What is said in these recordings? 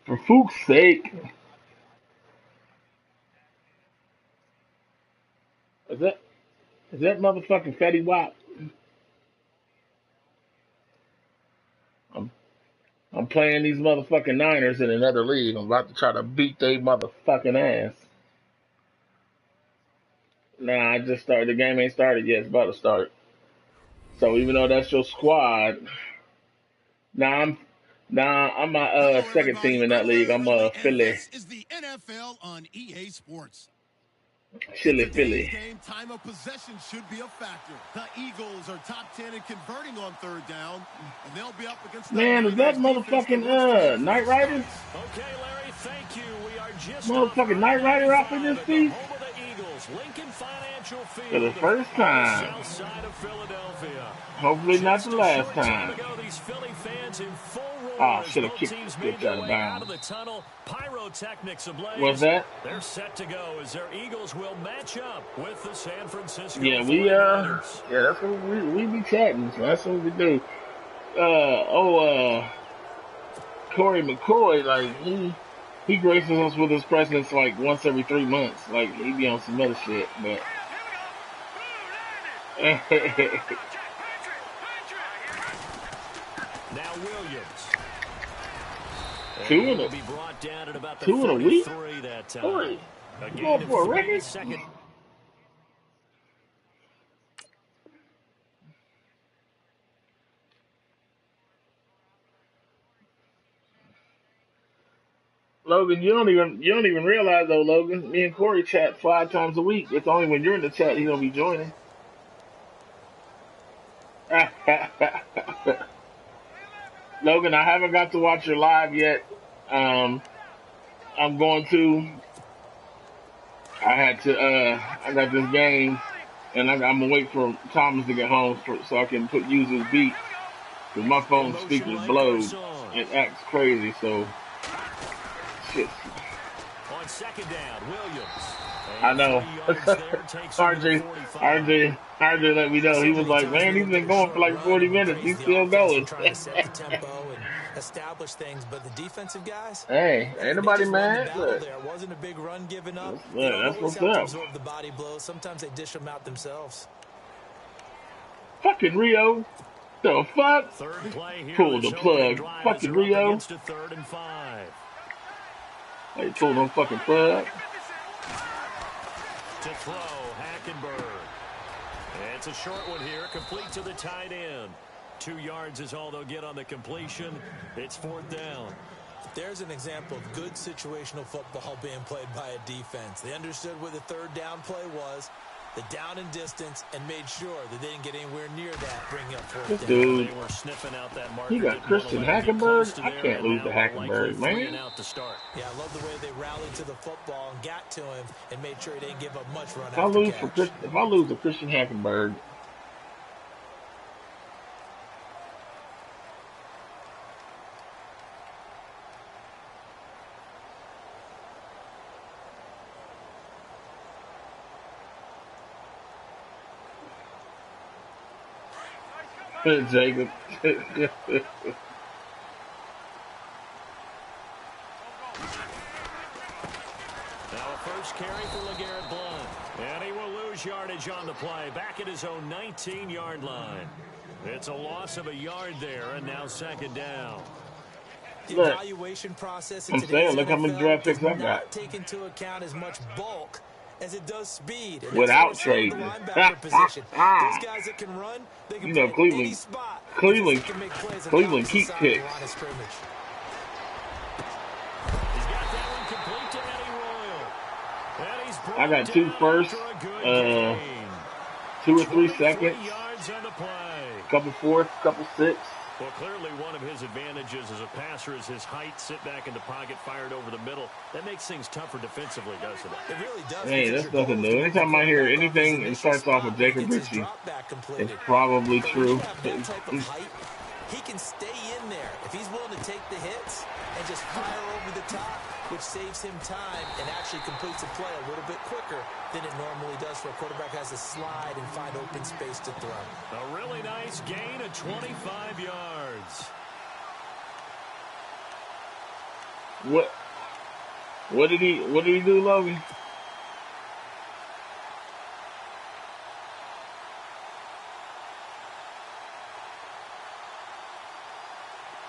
For fuck's sake. Is that motherfucking Fetty Wap? I'm I'm playing these motherfucking Niners in another league. I'm about to try to beat they motherfucking ass. Nah, I just started. The game ain't started yet. It's about to start. So even though that's your squad, nah, I'm my Hello, second team everybody. in that I'm league. Larry I'm Ridley, and Philly, this is the NFL on EA Sports. In Philly, today's Philly. game, time of possession should be a factor. The Eagles are top 10 in converting on third down, and they'll be up against the Man, is that Niners defense that wants to get motherfucking fresh Knight Rider? starts. Okay, Larry, thank you. We are just off Motherfucking Knight Rider out in I-95 this at the piece? home of the Eagles, Lincoln Financial For the Field first on the time. south side of Philadelphia. Hopefully not the Just a last short time time. ago, these Philly fans in full Oh, roar as should have both kicked teams this made bitch their out of way out of bounds. the tunnel. Pyrotechnics What's ablaze. that? They're set to go as their Eagles will match up with the San Francisco Yeah, 49ers. that's what we be chatting. So that's what we do. Corey McCoy, like he graces us with his presence like once every 3 months. Like he be on some other shit, but Now Williams. two And he in a will be brought down at about the 2 in a week. 43 that time. Corey, A you gain going of for a 3, record? second. Logan, you don't even realize though, Logan. Me and Corey chat 5 times a week. It's only when you're in the chat he don't be joining. Logan, I haven't got to watch your live yet. Um, I'm going to. I got this game, and I'm gonna wait for Thomas to get home so I can use his beat. Cause my In phone motion speakers like blow. Garcon. It acts crazy. So shit. On second down, Williams. I And 3 know. yards there takes him to the 45. RJ let me know. He So was many like, times man, we he's don't get been a going for short like run 40 and we minutes. praise He's the still offense for going. trying to set the tempo and establish things, but the defensive guys, Hey, ain't they nobody just won the mad. battle Look, there. It wasn't a big run given up. They don't that's always what's have to up. absorb the body blows. Sometimes they dish them out themselves. Fucking Rio. The fuck? Third play here Pull of the this opening plug. drive as Fucking they're up Rio. against a 3rd and 5. Hey, pull no fucking plug. To throw, Hackenberg. It's a short one here, complete to the tight end. 2 yards is all they'll get on the completion. It's 4th down. There's an example of good situational football being played by a defense. They understood what the third down play was, the down and distance, and made sure that they didn't get anywhere near that, bringing up 4th down. Dude, They were sniffing out that marker. he got Didn't want to Christian let him get close Hackenberg. to I there, can't and lose to now likely Hackenberg, 3 and man. out to start. Yeah, I love the way they rallied to the football and got to him and made sure he didn't give up much run after catch. If I lose to Christian Hackenberg, Jacob. Now a first carry for LeGarrette Blount. And he will lose yardage on the play. Back at his own 19-yard line. It's a loss of a yard there, and now 2nd down. The evaluation process in today's look how many NFL draft does picks I got. not take into account as much bulk as it does speed. And Without that's what we see trading. with the linebacker position. Those guys that can run, they can play in any spot because they can make plays on the opposite keep side picks. of the line of scrimmage. He's got that one complete to Eddie Royal. And he's I got 2 firsts, 2 or 3 seconds, yards on the play. couple fourths, couple sixths. Well, clearly one of his advantages as a passer is his height. Sit back in the pocket, fired over the middle. That makes things tougher defensively, doesn't it? It really does. Hey, that's nothing new. Anytime I hear anything and starts off with Jacob Ritchie, it's probably true. That type of height, he can stay in there if he's willing to take the hits and just fire over the top, which saves him time and actually completes a play a little bit quicker than it normally does for a quarterback who has to slide and find open space to throw. A really nice gain of 25 yards. What? What did he do, Logan?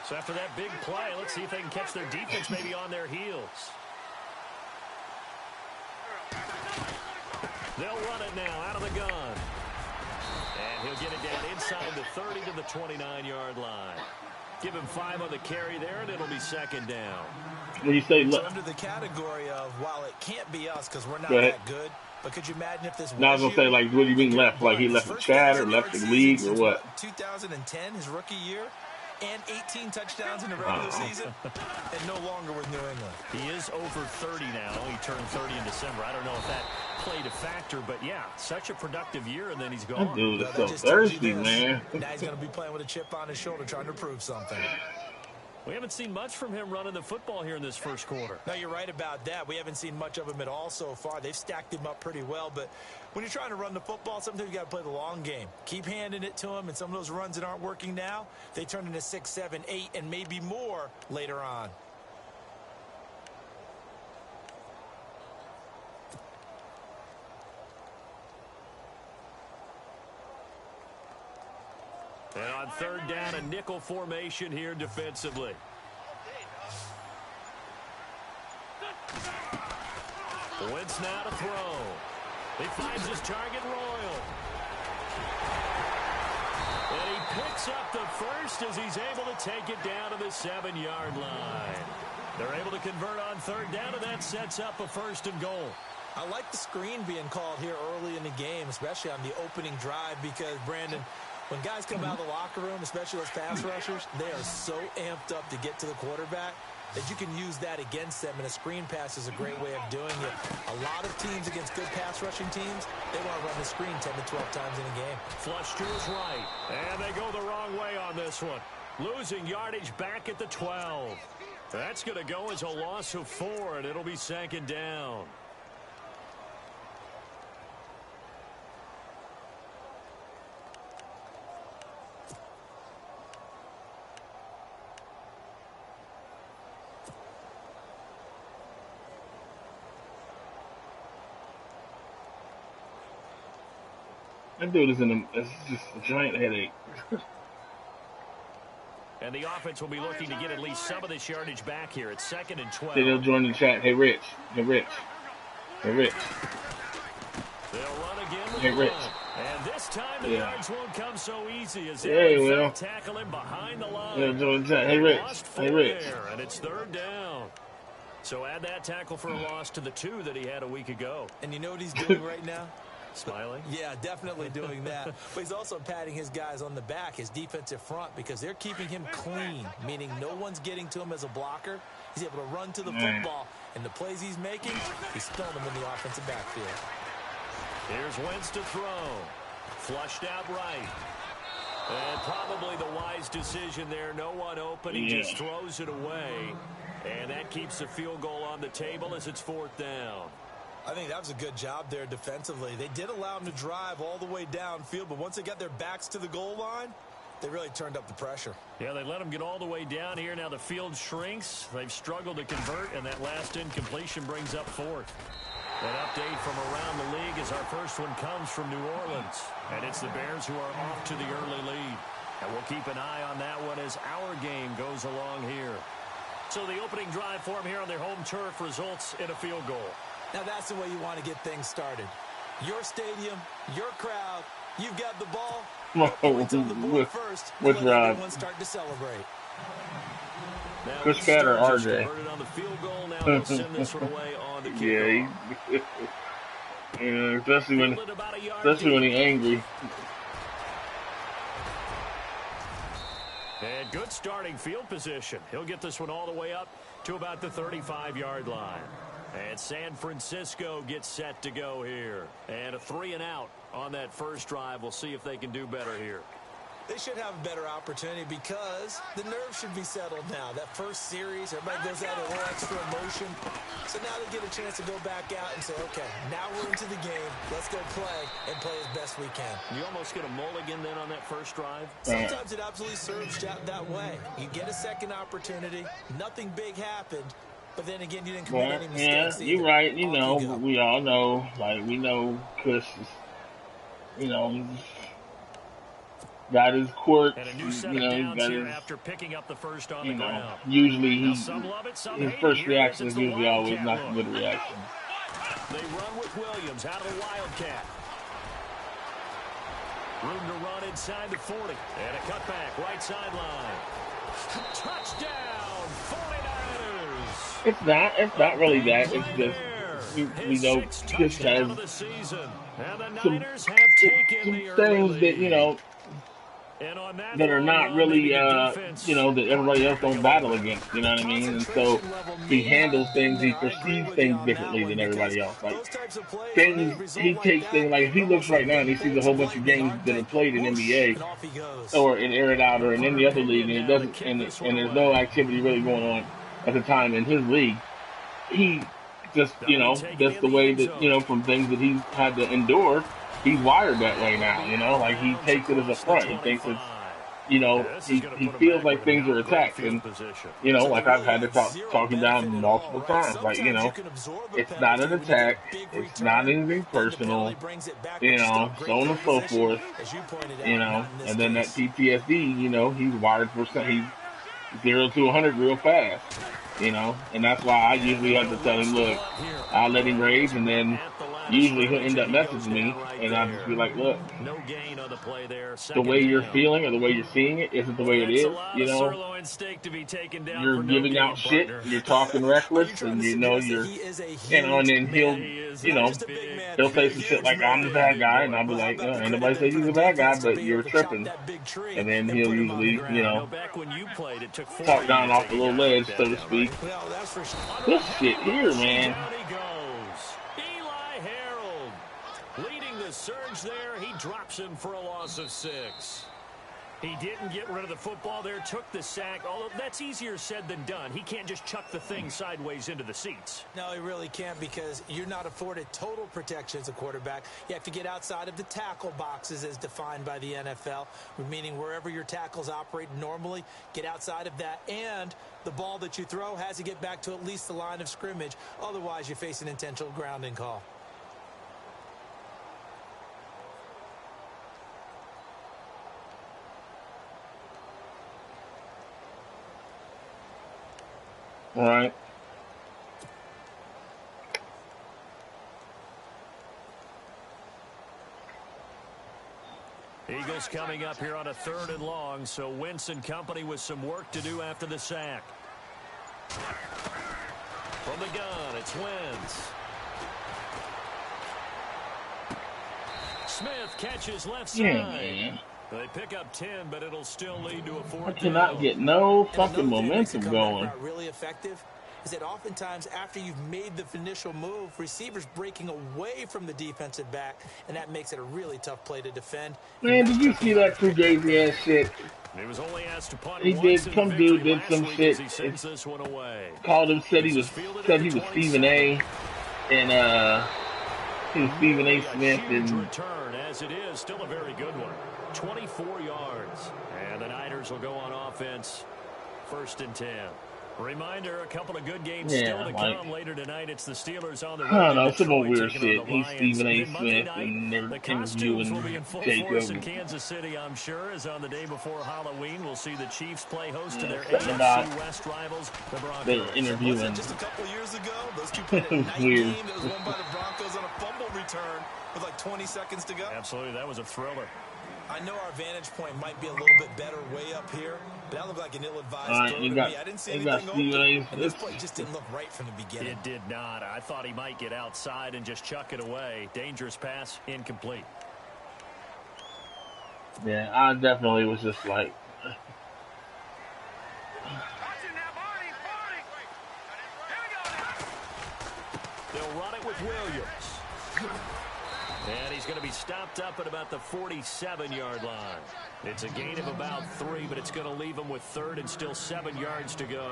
So after that big play, let's see if they can catch their defense maybe on their heels. They'll run it now out of the gun. And he'll get it down inside the 30 to the 29-yard line. Give him 5 on the carry there, and it'll be second down. When you say so under the category of, while it can't be us because we're not that good, but could you imagine if this was I was going to say, like, what do you mean left? Like he left the chat or left the league or what? 2010, his rookie year, and 18 touchdowns in the regular season, and no longer with New England. He is over 30 now. He turned 30 in December. I don't know if that played a factor, but yeah, such a productive year, and then he's gone. That dude is so thirsty, man. Now he's going to be playing with a chip on his shoulder trying to prove something. We haven't seen much from him running the football here in this first quarter. No, you're right about that. We haven't seen much of him at all so far. They've stacked him up pretty well, but when you're trying to run the football, sometimes you got to play the long game. Keep handing it to him, and some of those runs that aren't working now, they turn into 6, 7, 8, and maybe more later on. And on third down, a nickel formation here defensively. Wentz now to throw. He finds his target, Royal. And he picks up the first as he's able to take it down to the 7-yard line. They're able to convert on third down, and that sets up a 1st and goal. I like the screen being called here early in the game, especially on the opening drive, because, Brandon, when guys come out of the locker room, especially those pass rushers, they are so amped up to get to the quarterback that you can use that against them, and a screen pass is a great way of doing it. A lot of teams against good pass rushing teams, they want to run the screen 10 to 12 times in a game. Flush to his right, and they go the wrong way on this one. Losing yardage back at the 12. That's going to go as a loss of 4, and it'll be 2nd down. That dude is it's just a giant headache. And the offense will be looking to get at least some of this yardage back here. It's 2nd and 12. They'll join the chat. Hey, Rich. Hey, Rich. Hey, Rich. They'll run again with hey, Rich. And this time the yards won't come so easy as they will tackle him behind the line. They'll join the chat. Hey, Rich. Hey, Rich. There, and it's 3rd down. So add that tackle for a loss to the 2 that he had a week ago. And you know what he's doing right now? Smiling? Yeah, definitely doing that. But he's also patting his guys on the back, his defensive front, because they're keeping him clean, meaning no one's getting to him as a blocker. He's able to run to the football, and the plays he's making, he's throwing them in the offensive backfield. Here's Wentz to throw. Flushed out right. And probably the wise decision there. No one open. He just throws it away. And that keeps the field goal on the table as it's 4th down. I think that was a good job there defensively. They did allow him to drive all the way downfield, but once they got their backs to the goal line, they really turned up the pressure. Yeah, they let him get all the way down here. Now the field shrinks. They've struggled to convert, and that last incompletion brings up 4th. An update from around the league as our first one comes from New Orleans. And it's the Bears who are off to the early lead. And we'll keep an eye on that one as our game goes along here. So the opening drive for them here on their home turf results in a field goal. Now that's the way you want to get things started. Your stadium, your crowd, you've got the ball. Points on the board first. Which drive? Everyone start to celebrate. Chris Cat or RJ? On the field goal. Now they'll send this one away on the kickoff. Yeah, especially when he's angry. And good starting field position. He'll get this one all the way up to about the 35-yard line. And San Francisco gets set to go here. And a 3-and-out on that first drive. We'll see if they can do better here. They should have a better opportunity because the nerves should be settled now. That first series, everybody goes out a little extra emotion. So now they get a chance to go back out and say, okay, now we're into the game. Let's go play and play as best we can. You almost get a mulligan then on that first drive? Sometimes it absolutely serves that way. You get a second opportunity. Nothing big happened. But then again, you didn't commit But any yeah, mistakes you're either. right. You Off you know, go. we all know. Like we know, Chris is, you know, he's got his quirks. And a new set You of know, he's downs got here his. after picking up the first on the You know, ground. usually Now some love it, some his hate it. first Here it is. reaction It's is the usually always Wildcat not a look. good reaction. They run with Williams out of the Wildcat. Room to run inside the 40. And a cutback right sideline. Touchdown, 49ers. It's not really Big that. It's play just there. we His know sixth Chris touchdown has of the season. And the some Niners have taken some the early things that lead. And on that that are long not run, maybe really the you defense know that everybody else clapping don't a little battle bit. against. You know what I mean? And so Concentration level he may not handles have been things, he there. I agree perceives with you things on that differently one than because everybody else. Like those types of plays, when they things result he like takes that, things like if he they're looks almost right like now big and he sees a bolts whole of bunch of lightning, games aren't that they? are played in Whoosh, NBA and off he goes. or in air it out or in any other league, and it Now to doesn't kick this one and there's no away. activity really going on at the time in his league, he just They'll be taking that's in the the way end that zone. from things that he's had to endure, he's wired that way And they'll now. be out of Like he bounds takes it as a across the front. He thinks 25. it's Yeah, this is going to he put him feels back like with him things now are in great attacks, field and position. So they like I've really had to had zero talk him benefit down at all, multiple right? times. Like Sometimes you can absorb a it's not penalty an when you get attack. a big It's not return, anything then the personal. penalty brings it back, but still great So on field and so position. forth. As you pointed out, not in this And then that case. PTSD. He's wired for he's 0 to 100 real fast. And that's why I And usually they'll have go to tell him, rush the look, punt here. I'll let him And he rage, gets and brought then at the line of usually he'll scrimmage, end and up he goes messaging down me, right and I'll just there. be like, look, No gain on the play there. the Second way you're down. feeling or the way you're seeing it isn't the Well, way it that's a is. lot of sirloin steak to be taken down You're for no giving out gain, shit, partner. you're talking Are reckless, you trying and to suggest that you're, he is a and huge then man? He is Not a just a big man, he'll a say some shit huge like, I'm the man. bad guy, and boy. I'll be Well, how like, about the ain't credit nobody then say for you're the the bad guy, defense to but be able you're to chop tripping. that big tree And then and he'll put him on the usually, ground? No, back when you played, it took 4 talk of you down to off take the a little guy like ledge, that so to down, speak. right? Well, that's for sure. This shit here, Rush, and man. down he goes. Eli Harold leading the surge there. He drops him for a loss of 6. He didn't get rid of the football there, took the sack, although that's easier said than done. He can't just chuck the thing sideways into the seats. No, he really can't because you're not afforded total protection as a quarterback. You have to get outside of the tackle boxes as defined by the NFL, meaning wherever your tackles operate normally, get outside of that, and the ball that you throw has to get back to at least the line of scrimmage. Otherwise, you face an intentional grounding call. All right. Eagles coming up here on a 3rd and long, so Wentz and company with some work to do after the sack. From the gun, it's Wentz. Smith catches left side. Yeah, man. They pick up 10, but it'll still lead to a 4th I cannot down. get no And fucking another thing that makes a momentum comeback going. route really effective is that oftentimes after you've made the initial move, receivers breaking away from the defensive back, and that makes it a really tough play to defend. Man, did you see that Fugazi ass shit? He was only asked to punt He once did. in the Some victory dude did last some week shit. as he sends this one away. Called him, said he This was is fielded at Stephen the A. 27. And he was Stephen A. Really Smith, a huge and return, as it is. Still a very good one. 24 yards. And the Niners will go on offense. 1st and 10. Reminder, a couple of good games still to come later tonight. It's the Steelers on the road I don't know, to some more Detroit weird taking on shit. the He's Lions. Stephen A. Then Monday Smith, night, and they're the costumes will be interviewing in full force in Jacob. Kansas City, I'm sure, as on the day before Halloween. We'll see the Chiefs play host to their Something about AFC West rivals, the Broncos. they're interviewing. Was it just a couple years ago? Those two played a night Weird. game that was won by the Broncos on a fumble return with like 20 seconds to go. Absolutely, that was a thriller. I know our vantage point might be a little bit better way up here, but that looked like an ill-advised throw to me. I didn't see anything open, and this play just didn't look right from the beginning. It did not. I thought he might get outside and just chuck it away. Dangerous pass, incomplete. Yeah, I definitely was just like, They'll run it with Williams. And he's going to be stopped up at about the 47-yard line. It's a gain of about 3, but it's going to leave him with 3rd and still 7 yards to go.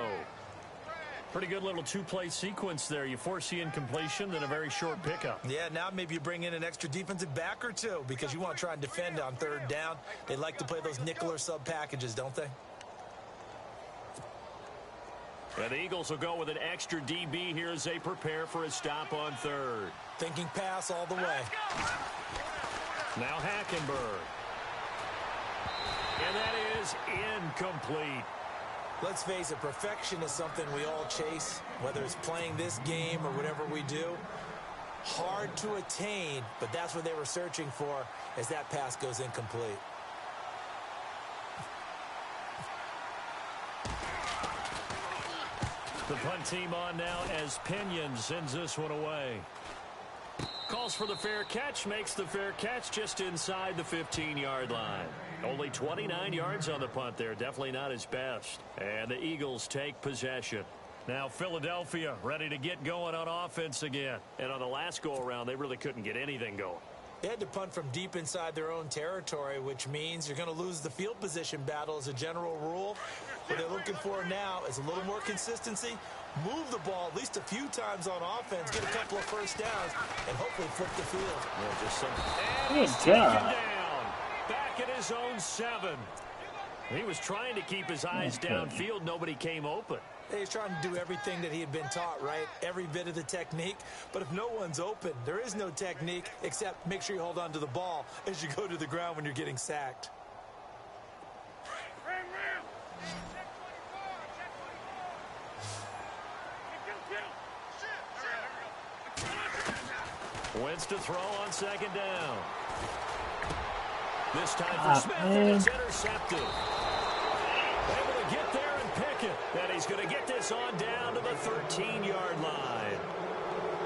Pretty good little 2-play sequence there. You force the incompletion, then a very short pickup. Yeah, now maybe you bring in an extra defensive back or two because you want to try and defend on 3rd down. They like to play those nickel or sub packages, don't they? And the Eagles will go with an extra DB here as they prepare for a stop on third. Thinking pass all the way. Now Hackenberg. And that is incomplete. Let's face it, perfection is something we all chase, whether it's playing this game or whatever we do. Hard to attain, but that's what they were searching for as that pass goes incomplete. The punt team on now as Pinion sends this one away. Calls for the fair catch, makes the fair catch just inside the 15-yard line. Only 29 yards on the punt there. Definitely not his best. And the Eagles take possession. Now Philadelphia ready to get going on offense again. And on the last go-around, they really couldn't get anything going. They had to punt from deep inside their own territory, which means you're going to lose the field position battle as a general rule. What they're looking for now is a little more consistency. Move the ball at least a few times on offense, get a couple of first downs, and hopefully flip the field. Yeah, just some... And he's taken down. Back at his own 7. He was trying to keep his eyes downfield. Nobody came open. He's trying to do everything that he had been taught, right? Every bit of the technique. But if no one's open, there is no technique except make sure you hold on to the ball as you go to the ground when you're getting sacked. Wentz to throw on second down. This time for Smith, and it's intercepted. Able to get there and pick it. And he's going to get this on down to the 13-yard line.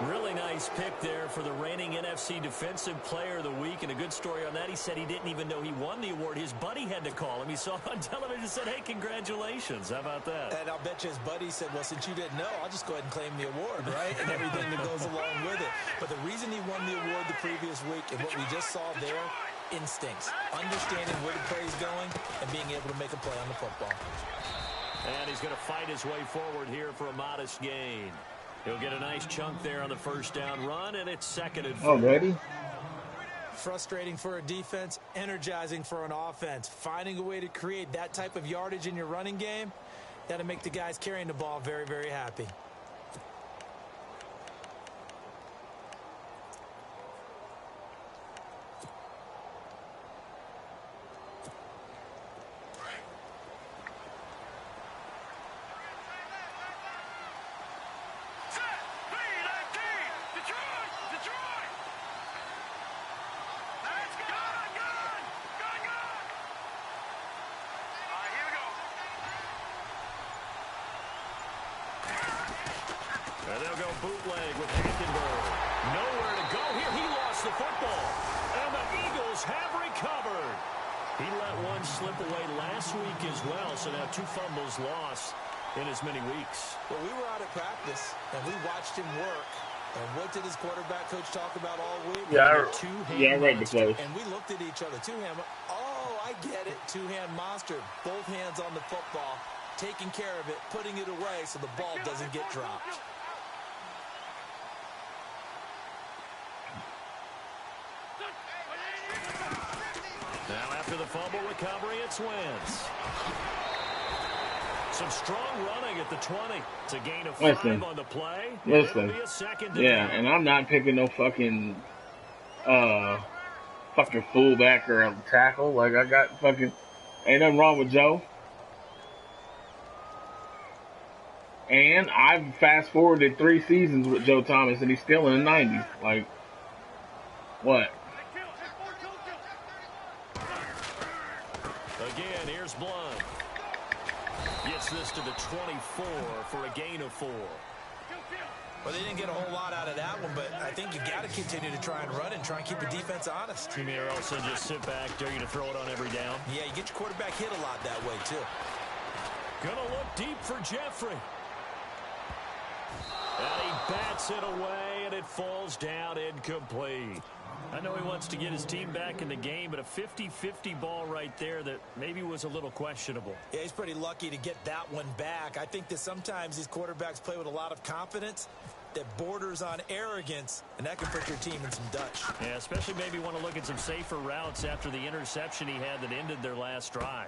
Really nice pick there for the reigning NFC Defensive Player of the Week. And a good story on that. He said he didn't even know he won the award. His buddy had to call him. He saw it on television and said, hey, congratulations. How about that? And I'll bet you his buddy said, well, since you didn't know, I'll just go ahead and claim the award, right? And everything that goes along with it. But the reason he won the award the previous week and what we just saw there, instincts, understanding where the play is going and being able to make a play on the football. And he's going to fight his way forward here for a modest gain. He'll get a nice chunk there on the first down run, and it's 2nd and 4. Already? Frustrating for a defense, energizing for an offense. Finding a way to create that type of yardage in your running game, that'll make the guys carrying the ball very, very happy. And they'll go bootleg with Hackenberg. Nowhere to go here. He lost the football. And the Eagles have recovered. He let one slip away last week as well. So now 2 fumbles lost in as many weeks. Well, we were out at practice, and we watched him work. And what did his quarterback coach talk about all week? Yeah, I read the play. And we looked at each other. Two-hand. Oh, I get it. Two-hand monster. Both hands on the football, taking care of it, putting it away so the ball doesn't get dropped. Now after the fumble recovery, it's Wentz. Some strong running at the 20. It's a gain of 5 on the play. Listen. It'll be a 2nd down. Yeah, and I'm not picking no fucking fullback or a tackle. Like, I got fucking... Ain't nothing wrong with Joe. And I've fast-forwarded 3 seasons with Joe Thomas, and he's still in the 90s. Like, what? Again, here's Blunt. Gets this to the 24 for a gain of 4. Well, they didn't get a whole lot out of that one, but I think you got to continue to try and run and try and keep the defense honest. You may also just sit back, dare you to throw it on every down. Yeah, you get your quarterback hit a lot that way, too. Gonna look deep for Jeffrey. And he bats it away, and it falls down incomplete. I know he wants to get his team back in the game, but a 50-50 ball right there that maybe was a little questionable. Yeah, he's pretty lucky to get that one back. I think that sometimes these quarterbacks play with a lot of confidence that borders on arrogance, and that can put your team in some Dutch. Yeah, especially maybe want to look at some safer routes after the interception he had that ended their last drive.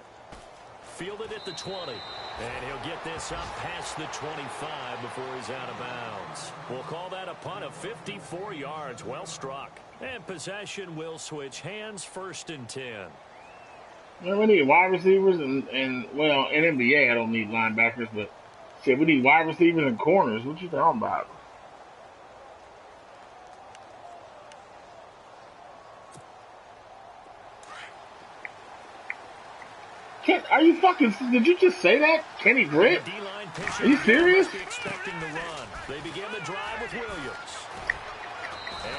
fielded at the 20. And he'll get this up past the 25 before he's out of bounds. We'll call that a punt of 54 yards. Well struck. And possession will switch hands, 1st and 10. Man, we need wide receivers and well, in NBA I don't need linebackers, but shit, we need wide receivers and corners. What you talking about? Are you fucking? Did you just say that, Kenny Britt? Are you serious? They begin the drive with Williams.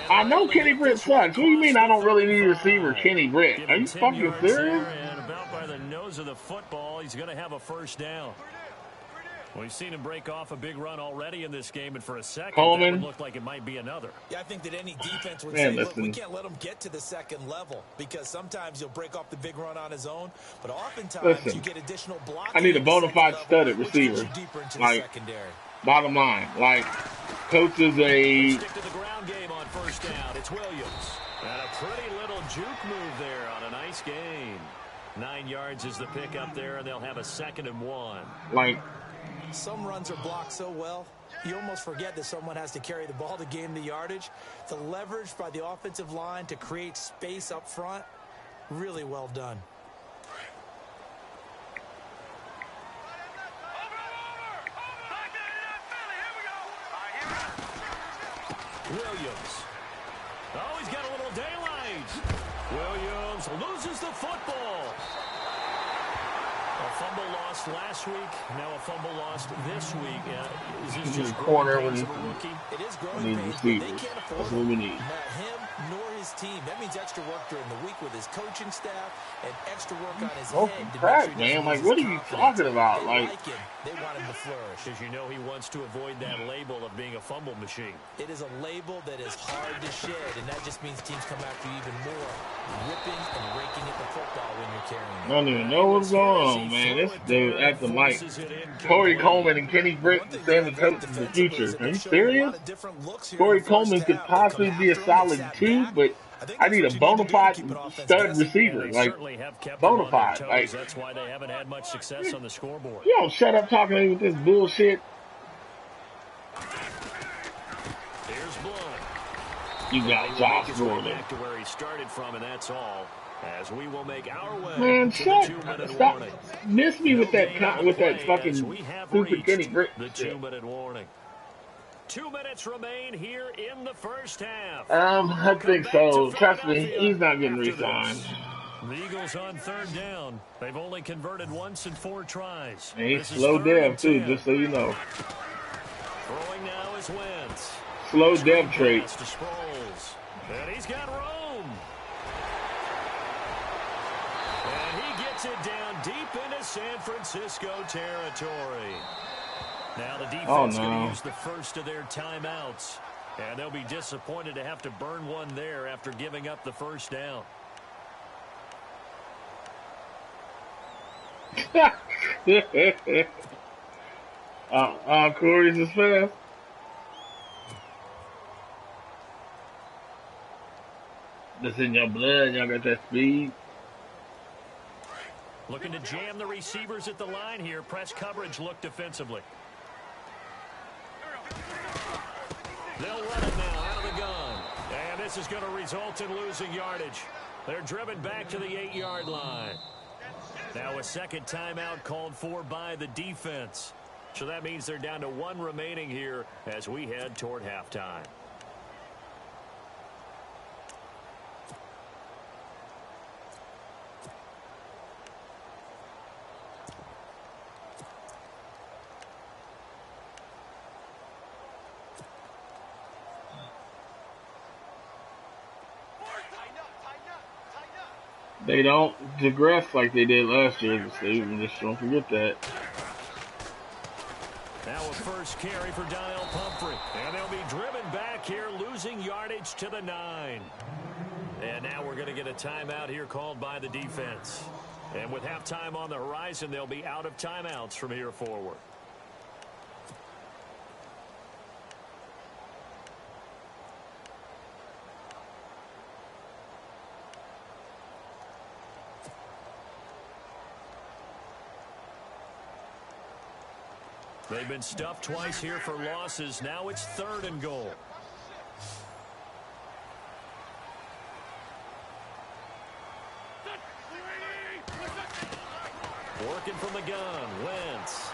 I know Kenny Britt sucks. What do you mean I don't really need a receiver, Kenny Britt? Are you fucking serious? And about by the nose of the football, he's going to have a 1st down. We've seen him break off a big run already in this game, and for a second, Coleman. that would look like it might be another. Yeah, I think that any defense would say, look, we can't let him get to the second level because sometimes he'll break off the big run on his own, but oftentimes you get additional blocking. I need a bona fide studded receiver. Like, bottom line, like, coach is a... Stick to the ground game on 1st down. It's Williams. And a pretty little juke move there on a nice gain. 9 yards is the pick up there, and they'll have a 2nd and 1. Like... Some runs are blocked so well, you almost forget that someone has to carry the ball to gain the yardage. The leverage by the offensive line to create space up front, really well done. Williams. Oh, he's got a little daylight. Williams loses the football. A fumble lost last week, now a fumble lost this week. Is this just corner when he's a rookie? It is growing pains, but they can't afford That's what we need. not him nor his team. That means extra work during the week with his coaching staff and extra work on his head. To crap, make sure he man. Like, doesn't what lose are you his confidence. talking about? They Like him. They want him to flourish. Because you know he wants to avoid that label of being a fumble machine. It is a label that is hard to shed, and that just means teams come after you even more, ripping and raking at the football when you're carrying it. I don't even know what's going on, man. This dude at the mic. Corey Coleman and Kenny Britt saying the coach of the future. Are you serious? Corey Coleman could possibly be a solid 2, but I need a bona fide stud receiver. Like, bona fide. Like, that's why they haven't had much success on the scoreboard. you don't shut up talking to me with this bullshit. Here's Blunt. You got Josh Gordon. Back to where he started from, and that's all. As we will make our way. Man, to stop. the 2-minute warning. Miss me with that fucking stupid Kenny Britt. The 2-minute warning. 2 minutes remain here in the first half. I think so. Trust me, he's not getting re-signed. The Eagles on 3rd down. They've only converted once in 4 tries. And he's slow dev too, just so you know. Throwing now is Wentz. Slow dev trait. To Sproles. And he's got room. And he gets it down deep into San Francisco territory. Now the defense going to use the first of their timeouts. And they'll be disappointed to have to burn one there after giving up the 1st down. Corey's is fast. That's in your blood. Y'all got that speed. Looking to jam the receivers at the line here. Press coverage look defensively. They'll run it now out of the gun. And this is going to result in losing yardage. They're driven back to the 8-yard line. Now a second timeout called for by the defense. So that means they're down to 1 remaining here as we head toward halftime. They don't digress like they did last year. So just don't forget that. Now a first carry for Donnell Pumphrey. And they'll be driven back here, losing yardage to the 9. And now we're going to get a timeout here called by the defense. And with halftime on the horizon, they'll be out of timeouts from here forward. They've been stuffed twice here for losses. Now it's 3rd and goal. Working from the gun, Wentz.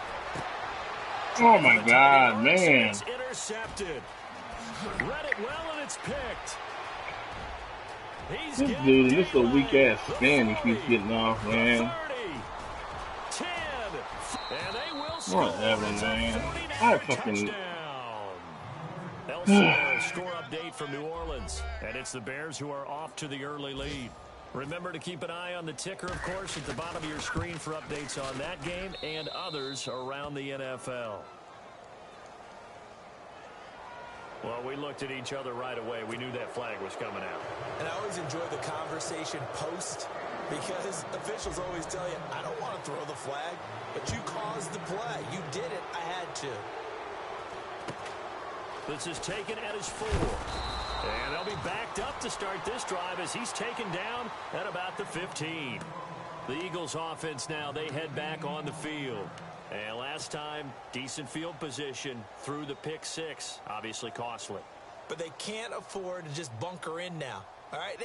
Oh my God, man! It's intercepted. Read it well, and it's picked. This dude, this is a weak ass spin he keeps getting off, man. 30, 10, and they will score. Whatever, man. I fucking. Elsewhere, score update from New Orleans, and it's the Bears who are off to the early lead. Remember to keep an eye on the ticker, of course, at the bottom of your screen for updates on that game and others around the NFL. Well, we looked at each other right away. We knew that flag was coming out. And I always enjoy the conversation post because officials always tell you, I don't want to throw the flag, but you caused the play. You did it. I had to. This is taken at his 4. And they'll be backed up to start this drive as he's taken down at about the 15. The Eagles offense now, they head back on the field. And last time, decent field position through the pick 6. Obviously costly. But they can't afford to just bunker in now. All right,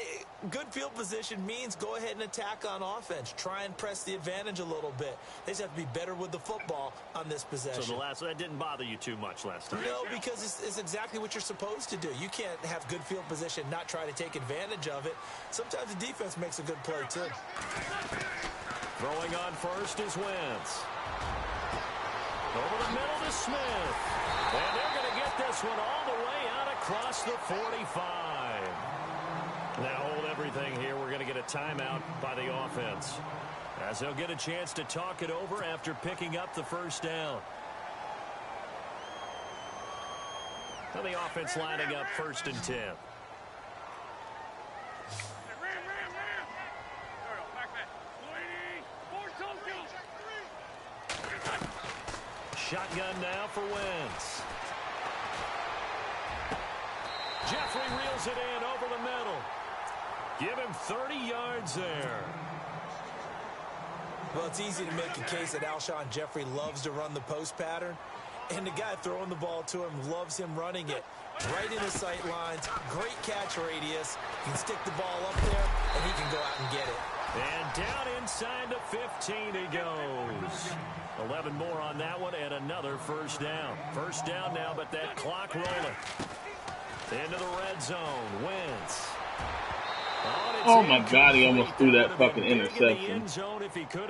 good field position means go ahead and attack on offense. Try and press the advantage a little bit. They just have to be better with the football on this possession. So that didn't bother you too much last time? No, because it's exactly what you're supposed to do. You can't have good field position, not try to take advantage of it. Sometimes the defense makes a good play, too. Throwing on first is Wentz. Over the middle to Smith. And they're going to get this one all the way out across the 45. Now hold everything here. We're going to get a timeout by the offense, as they'll get a chance to talk it over after picking up the first down. Now the offense lining up 1st and 10. Shotgun now for Wentz. Jeffrey reels it in over the middle. Give him 30 yards there. Well, it's easy to make a case that Alshon Jeffrey loves to run the post pattern. And the guy throwing the ball to him loves him running it. Right in his sight lines. Great catch radius. He can stick the ball up there, and he can go out and get it. And down inside the 15 he goes. 11 more on that one, and another first down. First down now, but that clock rolling. Into the red zone. Wentz. Oh my God, he almost threw that fucking interception.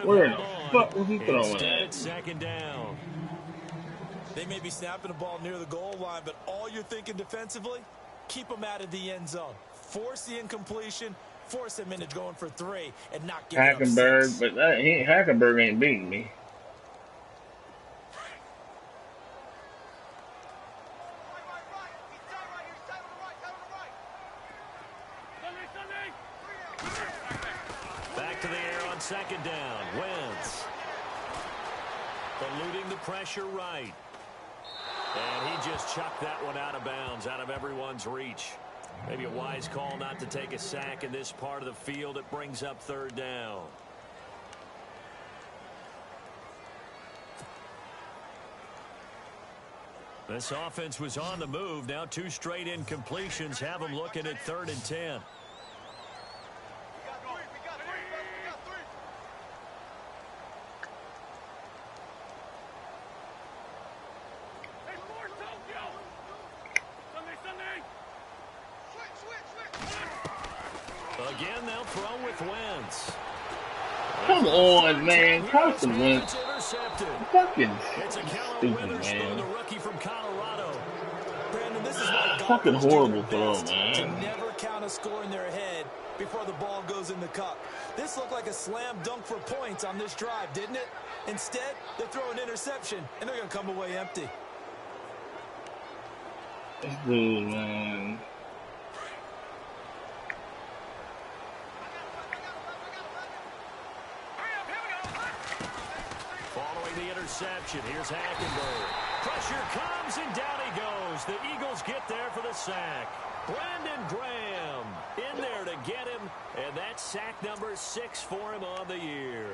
Where in the fuck was he throwing at? 2nd down. They may be snapping the ball near the goal line, but all you're thinking defensively, keep them out of the end zone. Force the incompletion, force him into going for 3, and not give up 6. Hackenberg, but Hackenberg ain't beating me. Back to the air on 2nd down. Wentz. Eluding the pressure right. And he just chucked that one out of bounds, out of everyone's reach. Maybe a wise call not to take a sack in this part of the field. It brings up 3rd down. This offense was on the move. Now 2 straight incompletions have them looking at 3rd and 10. Again, they'll throw with Wentz. Come on, man. Carson Wentz. Fucking stupid, man. The rookie from Colorado. Brandon, this is why fucking horrible throw, man. To never count a score in their head before the ball goes in the cup. This looked like a slam dunk for points on this drive, didn't it? Instead, they throw an interception, and they're going to come away empty. This dude, man. Following the interception, here's Hackenberg. Pressure comes, and down he goes. The Eagles get there for the sack. Brandon Graham in there to get him, and that's sack number 6 for him on the year.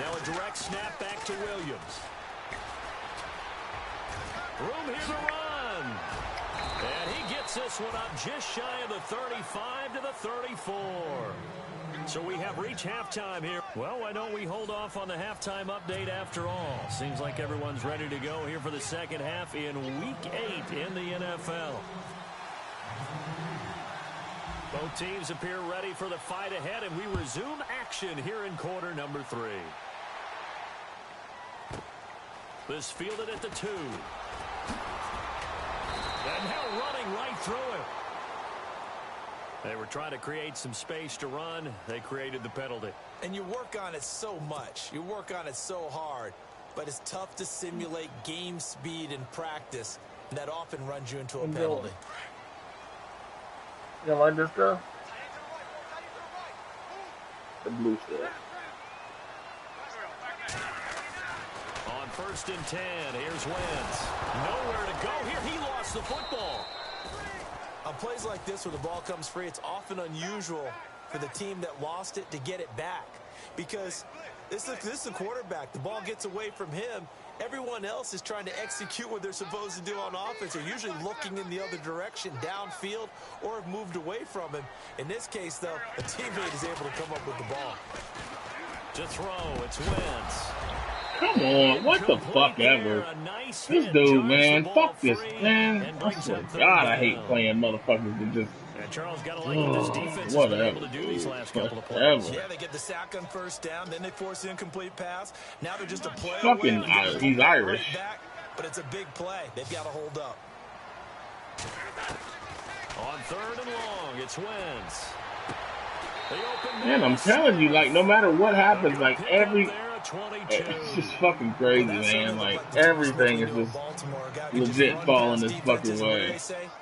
Now a direct snap back to Williams. Room here to run. And he gets this one up just shy of the 35 to the 34. So we have reached halftime here. Well, why don't we hold off on the halftime update after all? Seems like everyone's ready to go here for the second half in Week 8 in the NFL. Both teams appear ready for the fight ahead, and we resume action here in quarter number 3. This fielded at the 2. And now running right through it. They were trying to create some space to run. They created the penalty. And you work on it so much. You work on it so hard. But it's tough to simulate game speed in practice. And that often runs you into a penalty. You like this stuff? The blue stuff. On 1st and 10, here's Wentz. Nowhere to go here. He lost the football. On plays like this where the ball comes free, it's often unusual for the team that lost it to get it back. Because this is a quarterback. The ball gets away from him. Everyone else is trying to execute what they're supposed to do on offense. They're usually looking in the other direction, downfield, or have moved away from him. In this case, though, a teammate is able to come up with the ball. To throw, it's Wentz. Come on, what the fuck ever. This dude, man, fuck this, man. I swear to God, I hate playing motherfuckers that just... Charles got to like what this defense has been able to do these last couple of plays. Yeah, they get the sack on 1st down, then they force the incomplete pass. Now they're just a play fucking away. he's Irish. Back, but it's a big play. They've got to hold up. On 3rd and long, it's Wentz. Man, I'm telling you, like, no matter what happens, like, it's just fucking crazy, man. Like, everything is just legit falling this fucking way.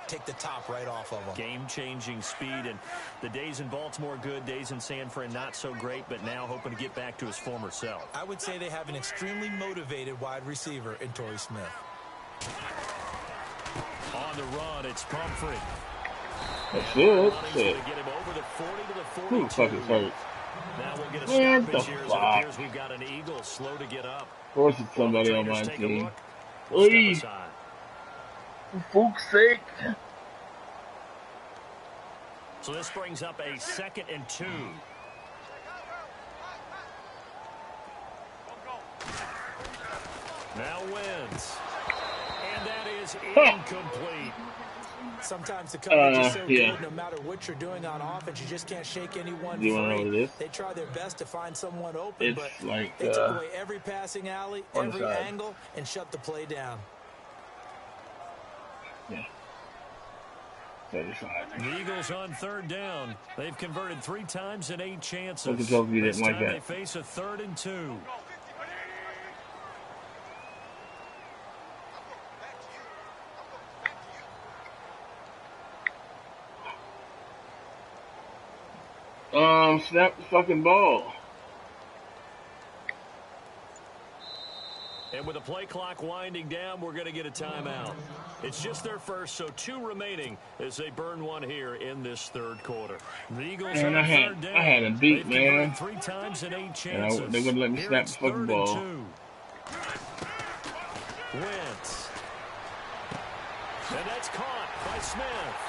Take the top right off of them. Game-changing speed, and the days in Baltimore good, days in San Fran not so great, but now hoping to get back to his former self. I would say they have an extremely motivated wide receiver in Torrey Smith. On the run, it's Pumphrey. That's it. Shit. Who the fuck is hurt? Now we'll get a Man, the here, fuck? it appears we've got an Eagle slow to get up. Of course it's somebody on my Take a team. look. We'll Oi! step aside. For fuck's sake. So this brings up a 2nd and 2. Now wins. And that is incomplete. Sometimes the coverage is so good, no matter what you're doing on offense, you just can't shake anyone free. They try their best to find someone open, but like, they took away every passing alley, every angle, and shut the play down. Yeah. The Eagles on 3rd down. They've converted 3 times in 8 chances. This time they face a 3rd and 2. Snap the fucking ball. And with the play clock winding down, we're going to get a timeout. It's just their first, so 2 remaining as they burn one here in this 3rd quarter. The Eagles man, on 3rd down. I had him beat, man. 3 times in 8 chances. They wouldn't let me snap the fucking ball. Wentz. And that's caught by Smith.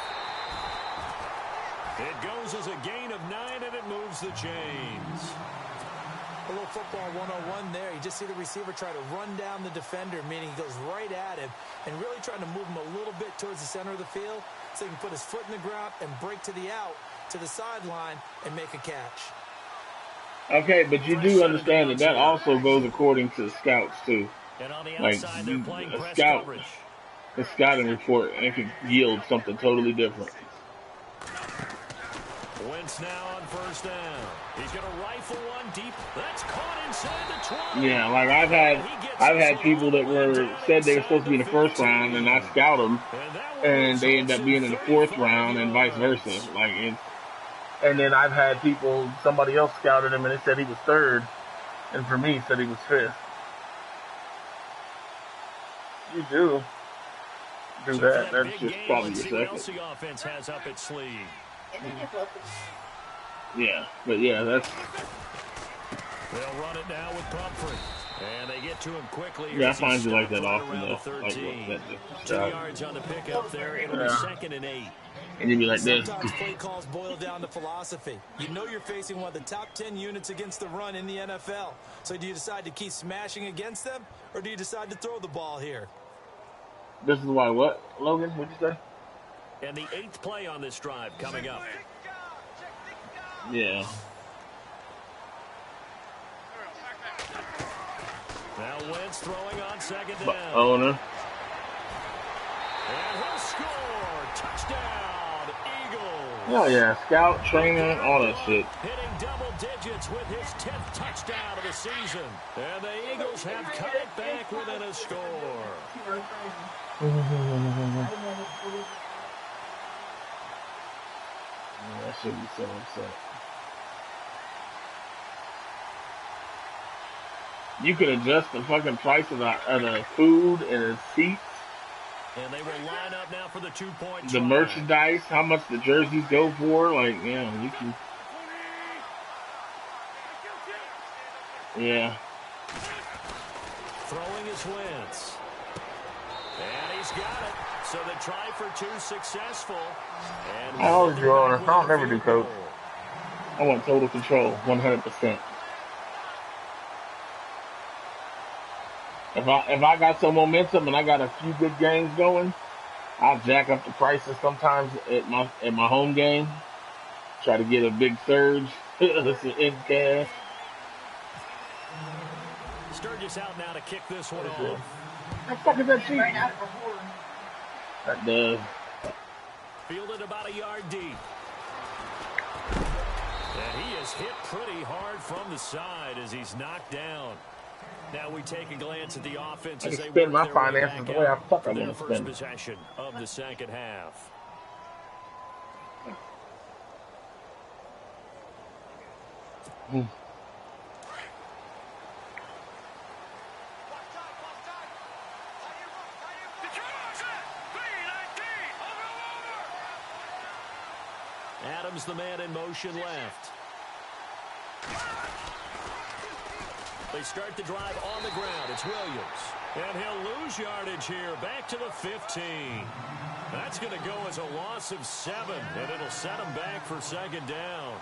It goes as a gain of 9, and it moves the chains. A little football 101 there. You just see the receiver try to run down the defender, meaning he goes right at him and really trying to move him a little bit towards the center of the field so he can put his foot in the ground and break to the out, to the sideline, and make a catch. Okay, but you do understand that also goes according to the scouts, too. And on the like, outside, they're playing a press scout, coverage. a scouting report, and can yield something totally different. Wentz now on 1st down. He's going to rifle one deep. That's caught inside the 20. Yeah, like I've had people that said they were supposed to be in the 1st round, and I scout them, and they end up being in the 4th round, and vice versa. And then I've had somebody else scouted him, and they said he was 3rd, and for me, said he was 5th. You do that. That's just probably your 2nd. Offense has up its sleeve. Yeah, but yeah, that's They'll run it now with Pumphrey. And they get to him quickly. Yeah, I find you like that right often, around though. the 13. Like, 2 yards on the pickup there. It'll be 2nd and 8. And you be like this. Sometimes play calls boil down to philosophy. You know you're facing one of the top 10 units against the run in the NFL. So do you decide to keep smashing against them, or do you decide to throw the ball here? This is why what, Logan? What'd you say? And the 8th play on this drive coming up. Yeah. Now Wentz throwing on 2nd down. Owner. And he'll score. Touchdown, Eagles. Oh, yeah. Scout, trainer, all that shit. Hitting double digits with his 10th touchdown of the season. And the Eagles have cut it back within a score. That should be so upset. You could adjust the fucking price of the food and the seats. And they will line up now for the 2-point the try. merchandise, how much the jerseys go for. Like, yeah, you can. Yeah. Throwing his Wentz. And he's got it. So the try for 2 successful. And I always do owner. I don't never do coach. I want total control, 100%. If I got some momentum and I got a few good games going, I'll jack up the prices sometimes at my home game. Try to get a big surge in cash. Sturgis out now to kick this one off. How the fuck is that cheap? That does. Fielded about a yard deep. And he is hit pretty hard from the side as he's knocked down. Now we take a glance at the offense I as can they spend work my their way finances back the way I out fuck for I their want to first spend. possession of the second half. Adams, the man in motion left. They start the drive on the ground. It's Williams. And he'll lose yardage here. Back to the 15. That's going to go as a loss of 7. And it'll set him back for 2nd down.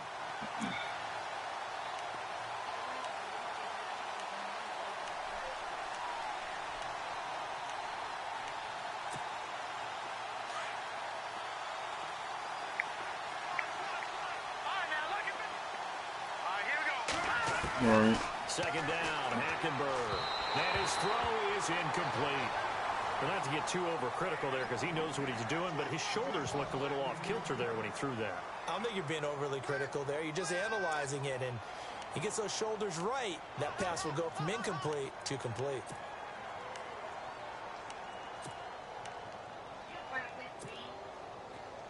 All right. 2nd down, Hackenberg. And his throw is incomplete. But not to get too overcritical there because he knows what he's doing, but his shoulders looked a little off kilter there when he threw that. I don't think you're being overly critical there. You're just analyzing it, and he gets those shoulders right. That pass will go from incomplete to complete.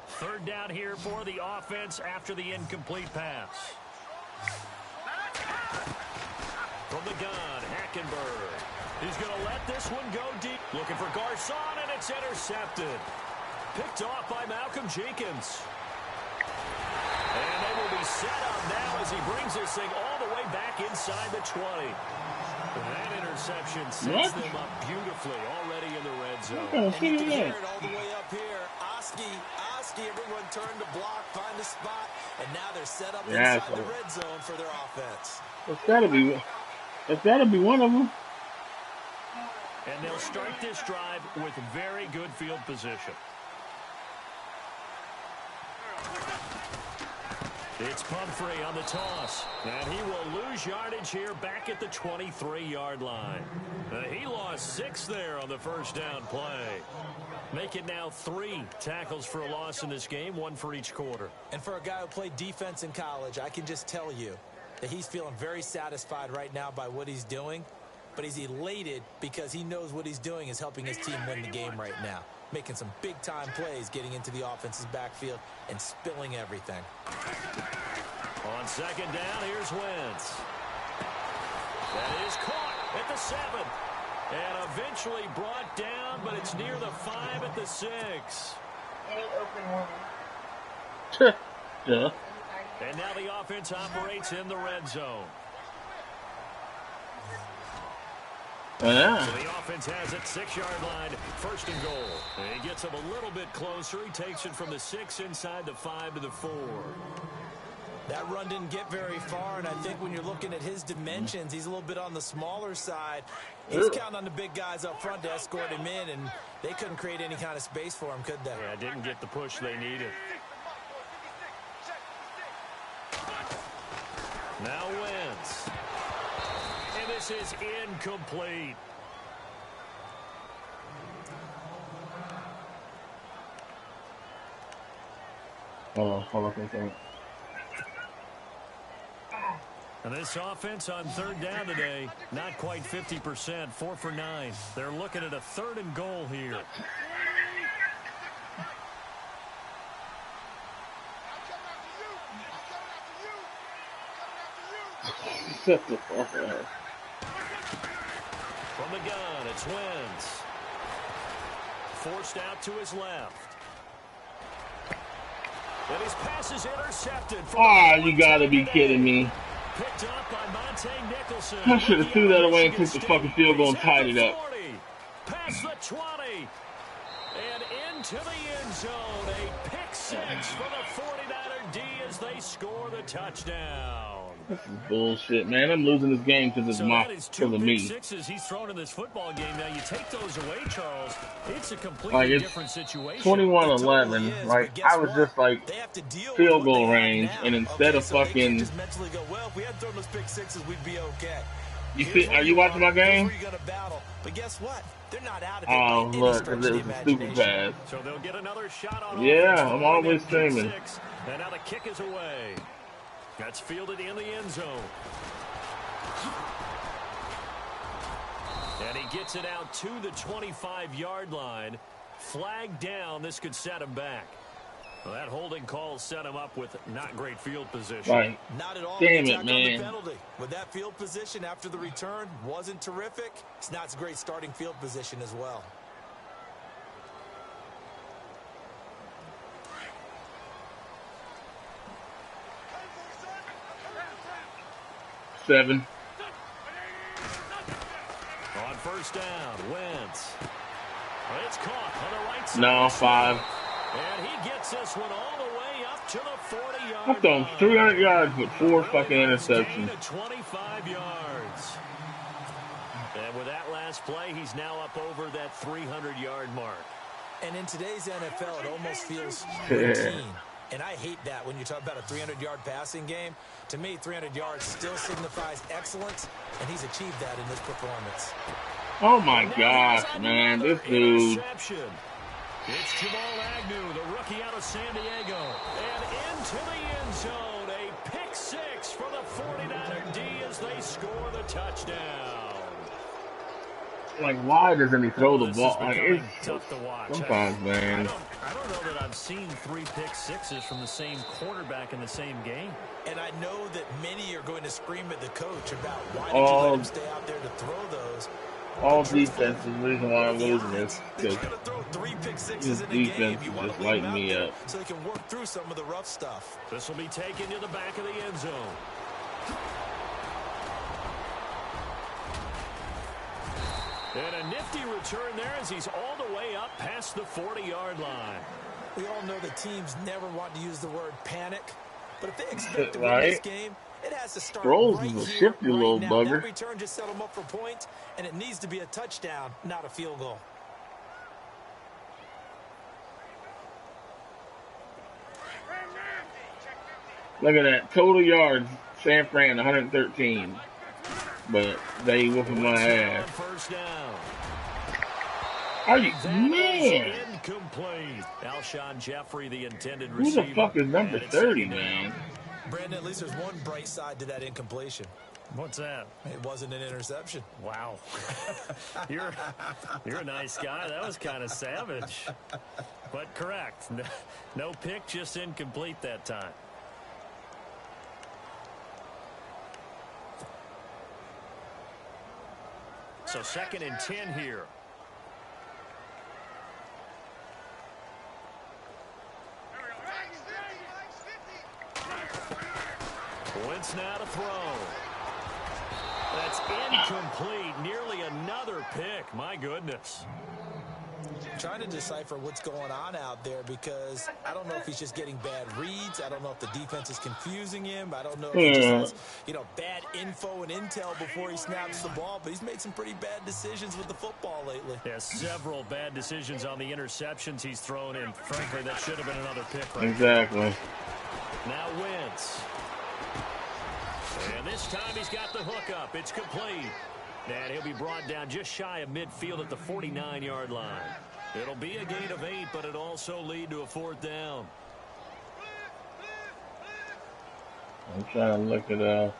Third down here for the offense after the incomplete pass. From the gun, Hackenberg. He's going to let this one go deep. Looking for Garcon, and it's intercepted. Picked off by Malcolm Jenkins. And they will be set up now as he brings this thing all the way back inside the 20. That interception sets them up beautifully already in the red zone. And you can hear it all the way up here. Oski, everyone turned to block, find a spot, and now they're set up inside the red zone for their offense. It's gotta be one of them. And they'll start this drive with very good field position. It's Pumphrey on the toss. And he will lose yardage here back at the 23-yard line. He lost 6 there on the first down play. Make it now 3 tackles for a loss in this game, 1 for each quarter. And for a guy who played defense in college, I can just tell you that he's feeling very satisfied right now by what he's doing. But he's elated because he knows what he's doing is helping his team win the game right now. Making some big-time plays, getting into the offense's backfield, and spilling everything. On 2nd down, here's Wentz. That is caught at the 7. And eventually brought down, but it's near the 5 at the 6. Any open one. Yeah. And now the offense operates in the red zone. Yeah. So the offense has it, 6-yard line, 1st and goal. And he gets him a little bit closer. He takes it from the 6 inside the 5 to the 4. That run didn't get very far, and I think when you're looking at his dimensions, he's a little bit on the smaller side. He's counting on the big guys up front to escort him in, and they couldn't create any kind of space for him, could they? Yeah, didn't get the push they needed. Now Wentz. And this is incomplete. Hold on. And this offense on 3rd down today, not quite 50%, 4 for 9. They're looking at a 3rd and goal here. Shut the fuck up. From the gun, it's Wentz. Forced out to his left. And his pass is intercepted. You gotta be kidding me. Picked up by Monte Nicholson. I should have threw that away and took the fucking field goal and tied it up. Past the 20. And into the end zone. A pick 6 for the 49er D as they score the touchdown. This is bullshit, man. I'm losing this game because it's because of me. 2 pick 6s he's thrown in this football game. Now you take those away, Charles. It's a completely different situation. 21-11. Like, I was just like field goal range, and instead of fucking. Just mentally go, well, if we had thrown those pick 6s, we'd be okay. You see? Are you watching my game? But guess what? They're not out of it. Oh, look, it was a stupid pass. So they'll get another shot on. Yeah, I'm always streaming. And now the kick is away. That's fielded in the end zone. And he gets it out to the 25-yard line. Flag down. This could set him back. Well, that holding call set him up with not great field position. Right. Not at all. Damn it, man. With that field position after the return wasn't terrific. It's not a great starting field position as well. Seven. On 1st down, Wentz. It's caught on the right side. No, 5. And he gets this one all the way up to the 40-yard I've thrown 300 yards with 4 fucking interceptions. 25 yards. And with that last play, he's now up over that 300-yard mark. And in today's NFL, it almost feels routine. And I hate that when you talk about a 300-yard passing game. To me, 300 yards still signifies excellence, and he's achieved that in this performance. Oh, my gosh, man. This dude. It's Jamal Agnew, the rookie out of San Diego. And into the end zone, a pick 6 for the 49er D as they score the touchdown. Like, why doesn't he throw the ball? Like, it's tough to watch. Sometimes, man. I don't know that I've seen 3 pick 6s from the same quarterback in the same game. And I know that many are going to scream at the coach about why did you let him stay out there to throw those. All defense is the reason why I'm losing this. Because you're going to throw 3 pick 6s this in a game. defense You is want just to leave lighting me up. so they can work through some of the rough stuff. This will be taken to the back of the end zone. And a nifty return there as he's all the way up past the 40-yard line. We all know that teams never want to use the word panic, but if they expect to right. win this game, it has to start Sproles right is a here, shifty right little now. bugger. That return just set them up for points, and it needs to be a touchdown, not a field goal. Look at that. Total yards, San Fran, 113. But they whooping my ass. First down. Are you, man? Incomplete. Alshon Jeffrey, the intended Who receiver. the fuck is number 30, man? Brandon, at least there's one bright side to that incompletion. What's that? It wasn't an interception. Wow. You're a nice guy. That was kind of savage. But correct. No pick, just incomplete that time. So 2nd and 10 here. Wentz now to throw. That's incomplete. Nearly another pick. My goodness. Trying to decipher what's going on out there because I don't know if he's just getting bad reads. I don't know if the defense is confusing him. I don't know if he just has, bad info and intel before he snaps the ball. But he's made some pretty bad decisions with the football lately. Yeah, several bad decisions on the interceptions he's thrown in. Frankly, that should have been another pick right Exactly. there. Now Wentz. And this time he's got the hook up. It's complete. And he'll be brought down just shy of midfield at the 49-yard line. It'll be a gain of 8, but it'll also lead to a 4th down. I'm trying to look it up.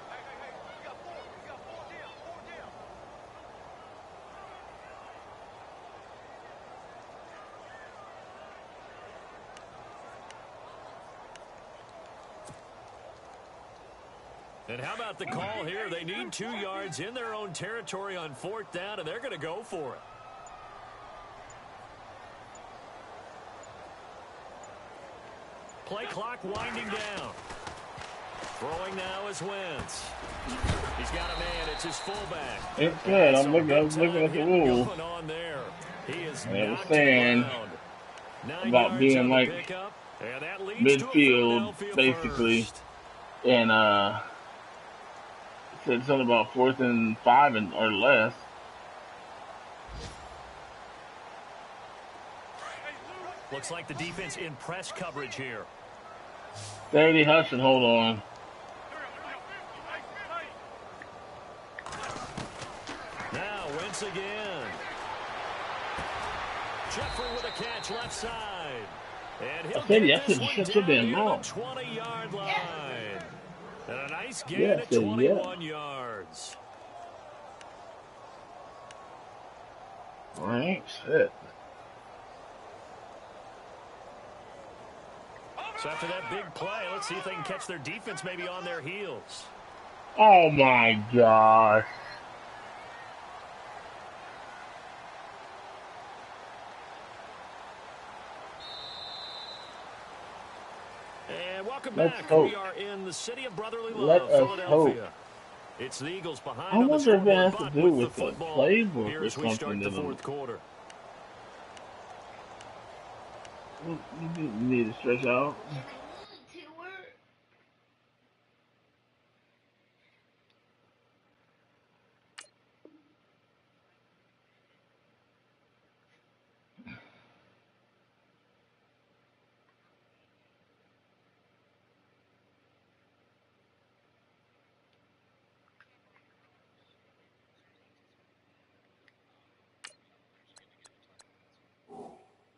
And how about the call here? They need 2 yards in their own territory on 4th down, and they're going to go for it. Play clock winding down. Throwing now is Wentz. He's got a man. It's his fullback. It's good. I was looking at the rule. He is I was saying about being like midfield, basically, and said something about 4th and 5 or less. Looks like the defense in press coverage here. Steady, hush and hold on. Now Wentz again. Jeffrey with a catch left side. And he'll get this one down near the 20-yard line. And a nice gain at 21 yards. All right, shit. So after that big play, let's see if they can catch their defense maybe on their heels. Oh my gosh. And welcome Let's back. hope. We are in the city of brotherly Let love, us Philadelphia. hope. It's the Eagles behind I on the wonder if it has scoreboard, to but do with with the the football playbook here or as we start something. the 4th quarter. You need to stretch out.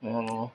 I don't know.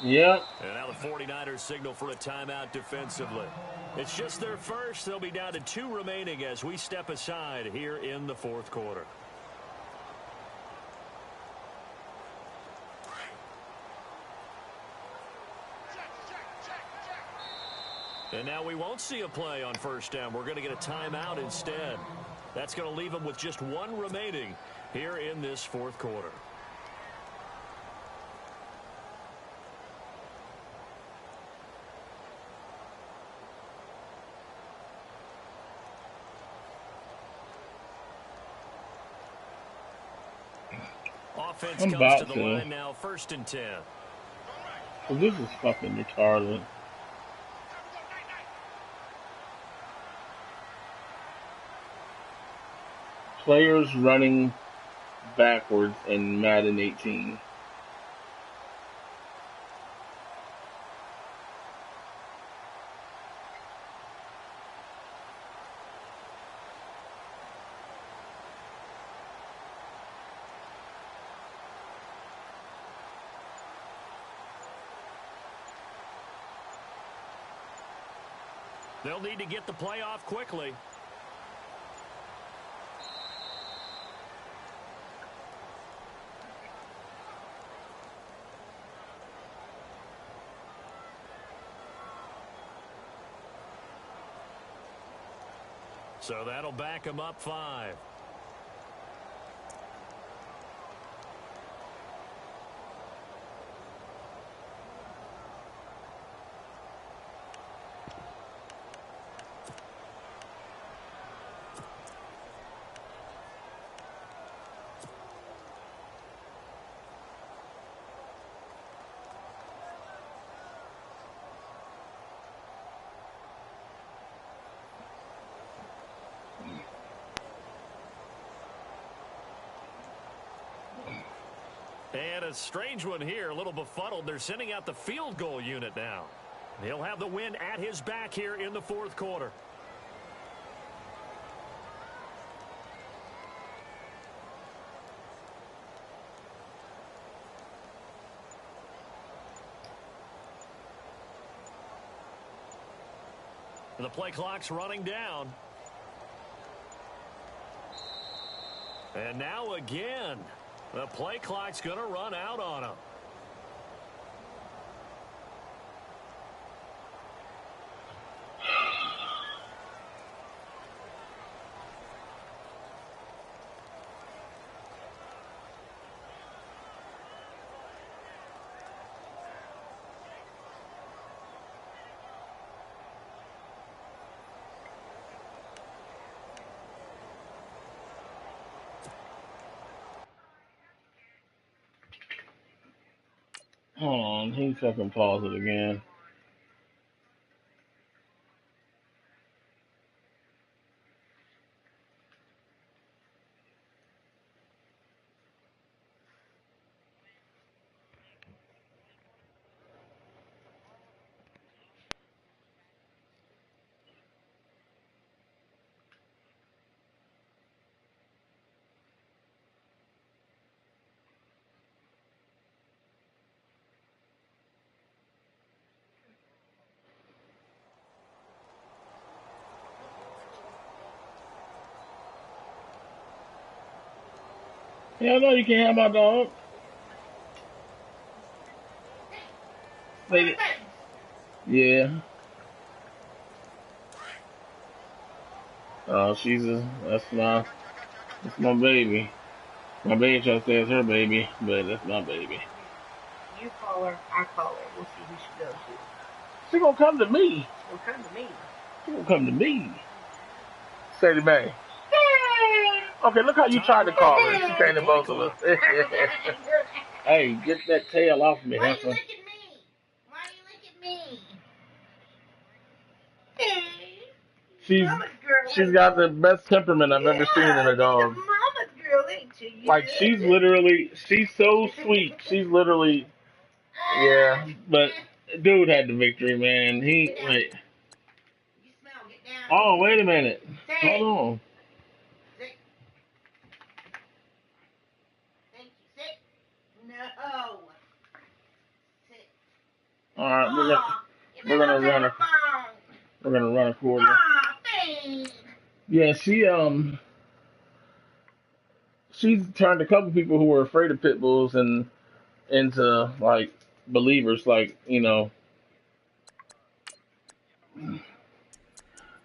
Yep. And now the 49ers signal for a timeout defensively. It's just their first. They'll be down to 2 remaining as we step aside here in the 4th quarter. And now we won't see a play on first down. We're going to get a timeout instead. That's going to leave them with just one remaining here in this fourth quarter. Offense comes to the line now, 1st and 10. Well, this is fucking retarded. Players running backwards in Madden 18. They'll need to get the play off quickly. So that'll back them up 5. And a strange one here, a little befuddled. They're sending out the field goal unit now. He'll have the win at his back here in the fourth quarter. The play clock's running down. And now again. The play clock's going to run out on him. Hold on, he fucking paused it again. Yeah, no, you can't have my dog. Wait. Yeah. Oh, that's my baby. My baby tries to say it's her baby, but that's my baby. You call her, I call her. We'll see who she goes to. She gonna come to me. She'll come to me. She gonna come to me. Sadie Mae. Okay, look how you tried to call her. She came to both of us. Hey, get that tail off me, Why heifer. you look at me? Why you look at me? She's got the best temperament I've ever seen in a dog. Mama's girl, ain't you? Like she's so sweet. She's literally, yeah. But dude had the victory, man. Wait. You smell, get down. Oh, wait a minute. Hold on. Sit. Thank you. Sit. No. Sit. All right, we're gonna run a quarter. Yeah, she's turned a couple people who were afraid of pit bulls and into like believers, like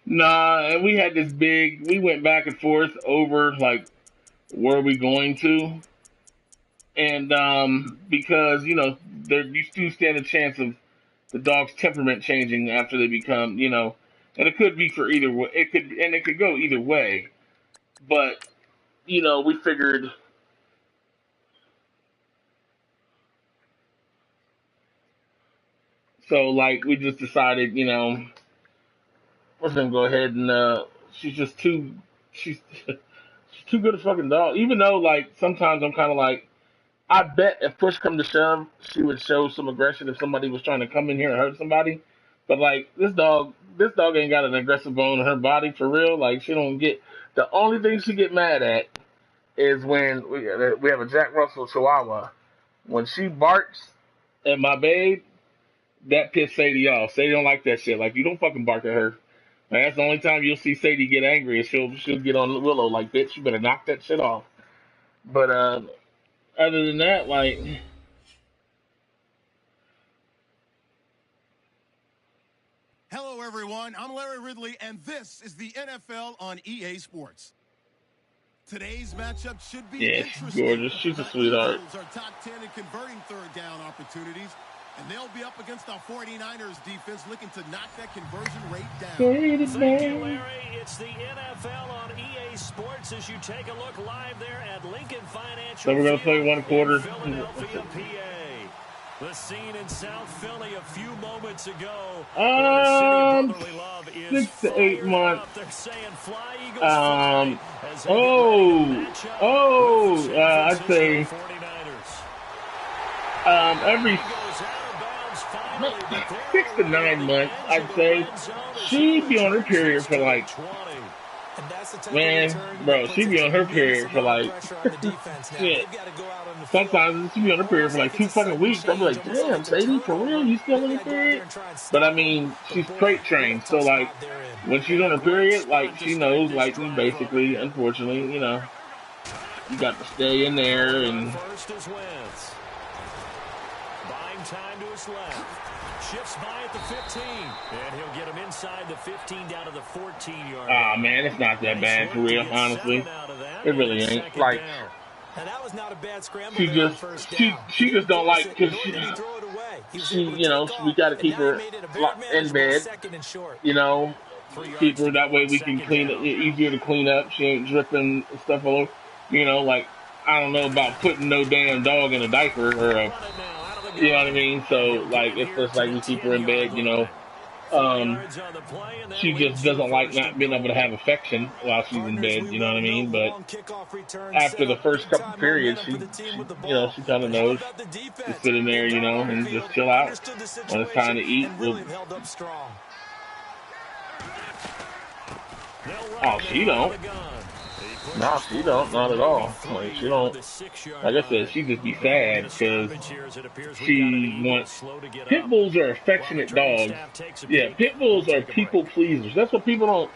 Nah, and we had this big. We went back and forth over like where we going to, and because there you do stand a chance of the dog's temperament changing after they become, and it could be for either way. It could go either way, but we figured. So like we just decided, we're gonna go ahead and she's just too she's she's too good a fucking dog. Even though like sometimes I'm kind of like I bet if push come to shove, she would show some aggression if somebody was trying to come in here and hurt somebody. But like this dog ain't got an aggressive bone in her body for real. Like she don't get the only thing she get mad at is when we have a Jack Russell Chihuahua. When she barks at my babe, that pissed Sadie off. Sadie don't like that shit. Like you don't fucking bark at her. And that's the only time you'll see Sadie get angry. Is she'll get on Willow like, bitch, you better knock that shit off. But other than that, like, Hello, everyone. I'm Larry Ridley, and this is the NFL on EA Sports. Today's matchup should be yeah, she's interesting. gorgeous. She's a sweetheart. Eagles are top 10 in converting third down opportunities, and they'll be up against the 49ers defense looking to knock that conversion rate down. Thank you, Larry. It's the NFL on EA Sports as you take a look live there at Lincoln Financial. So we're gonna play one quarter. Philadelphia, PA. The scene in South Philly a few moments ago. 6 to 8 months. They're saying fly, Eagles, fly, I'd say every 6 to 9 months, I'd say she'd be on her period for like, man, bro, she'd be on her period for like, shit. Sometimes she'd be on her period for like 2 fucking weeks. I'm like, damn, baby, for real, you still on your period? But I mean, she's crate trained, so like, when she's on her period, like, she knows, like, basically, unfortunately, you got to stay in there and. Buying time to his left. Shifts by at the 15. And he'll get him inside the 15 down to the 14-yard line. Ah, man, it's not that bad for real, honestly. It really ain't. Like, and that was not a bad scramble. She just don't like, because she we got to keep her in bed, keep her, that way we can clean it, easier to clean up. She ain't dripping stuff all over. Like, I don't know about putting no damn dog in a diaper or a, you know what I mean? So, like, it's just like we keep her in bed, she just doesn't like not being able to have affection while she's in bed, you know what I mean? But after the first couple periods, she kind of knows to sit in there, and just chill out. When it's time to eat, she don't. No, she don't. Not at all. Like, she don't. Like I said, she just be sad because she wants. Pit bulls are affectionate dogs. Yeah, pit bulls are people pleasers. That's what people don't.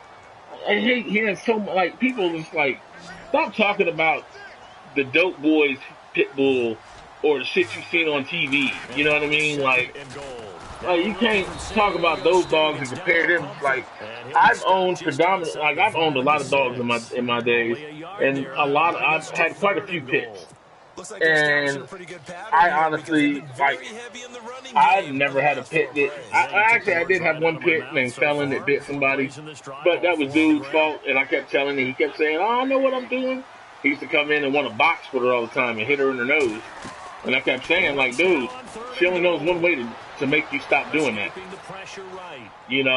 I hate hearing so much. Like, people just like, stop talking about the dope boys pit bull or the shit you've seen on TV. You know what I mean? Like you can't talk about those dogs and compare them. Like, I've owned a lot of dogs in my days, and I've had quite a few pits. And I honestly, like, I've never had a pit that, I did have one pit named Felon that bit somebody, but that was dude's fault, and I kept telling him, he kept saying, oh, I know what I'm doing. He used to come in and want to box with her all the time and hit her in the nose. And I kept saying, like, dude, she only knows one way to make you stop doing that. And,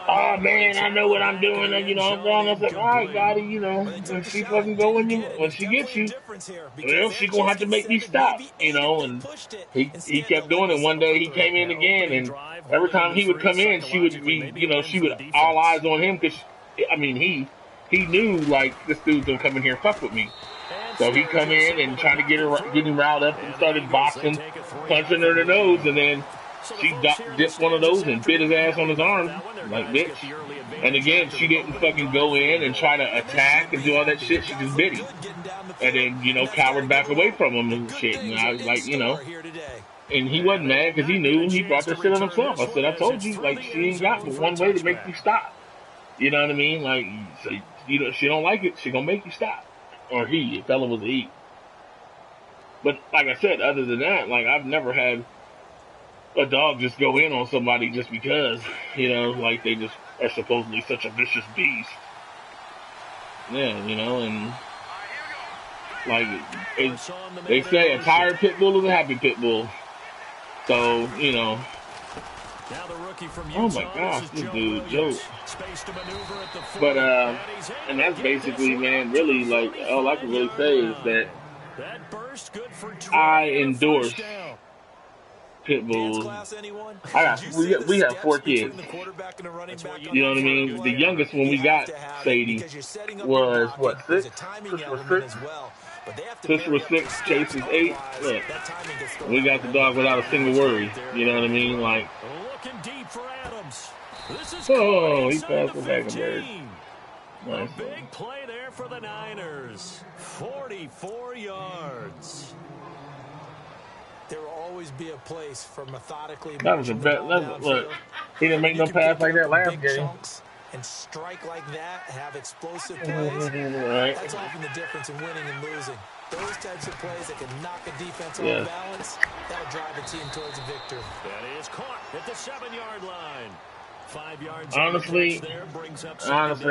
oh man, I know what I'm doing, and, I'm wrong. I was like, all right, Gotti, when she fucking go when she gets you, well, she gonna have to make me stop, and he kept doing it. One day he came in again, and every time he would come in, she would be, she would all eyes on him, because, he knew, like, this dude's gonna come in here and fuck with me. So he come in and try to get him riled up and started boxing, punching her in the nose, and then she dipped one of those and bit his ass on his arm, like, bitch. And again, she didn't fucking go in and try to attack and do all that shit. She just bit him. and then, you know, cowered back away from him and shit. And I was like, you know, and he wasn't mad because he knew he brought that shit on himself. I said, I told you, like, she ain't got but one way to make you stop. You know what I mean? Like, so, you know, she don't like it, she gonna make you stop. Or he, the fella was a he. But like I said, other than that, like, I've never had a dog just go in on somebody just because, you know, like they just are supposedly such a vicious beast. Yeah, you know, and like they say a tired pit bull is a happy pit bull. So, you know. Oh my gosh, this dude, Joe. But and that's basically, man, really, like, all I can really say is that I endorse pit bulls. We have 4 kids. You know what I mean? The youngest when we got Sadie was what, 6? Sister was 6, Chase is 8. Look, we got the dog without a single worry. You know what I mean? Like, oh, he passed the back of bird. Nice. A big play there for the Niners. 44 yards. There will always be a place for methodically. That was a bet. Look, he didn't make no pass like that last game. And strike like that, have explosive plays. Right. That's often the difference in winning and losing. Those types of plays that can knock a defense off balance, that'll drive a team towards a victory. That is caught at the 7-yard line. 5 yards. Honestly,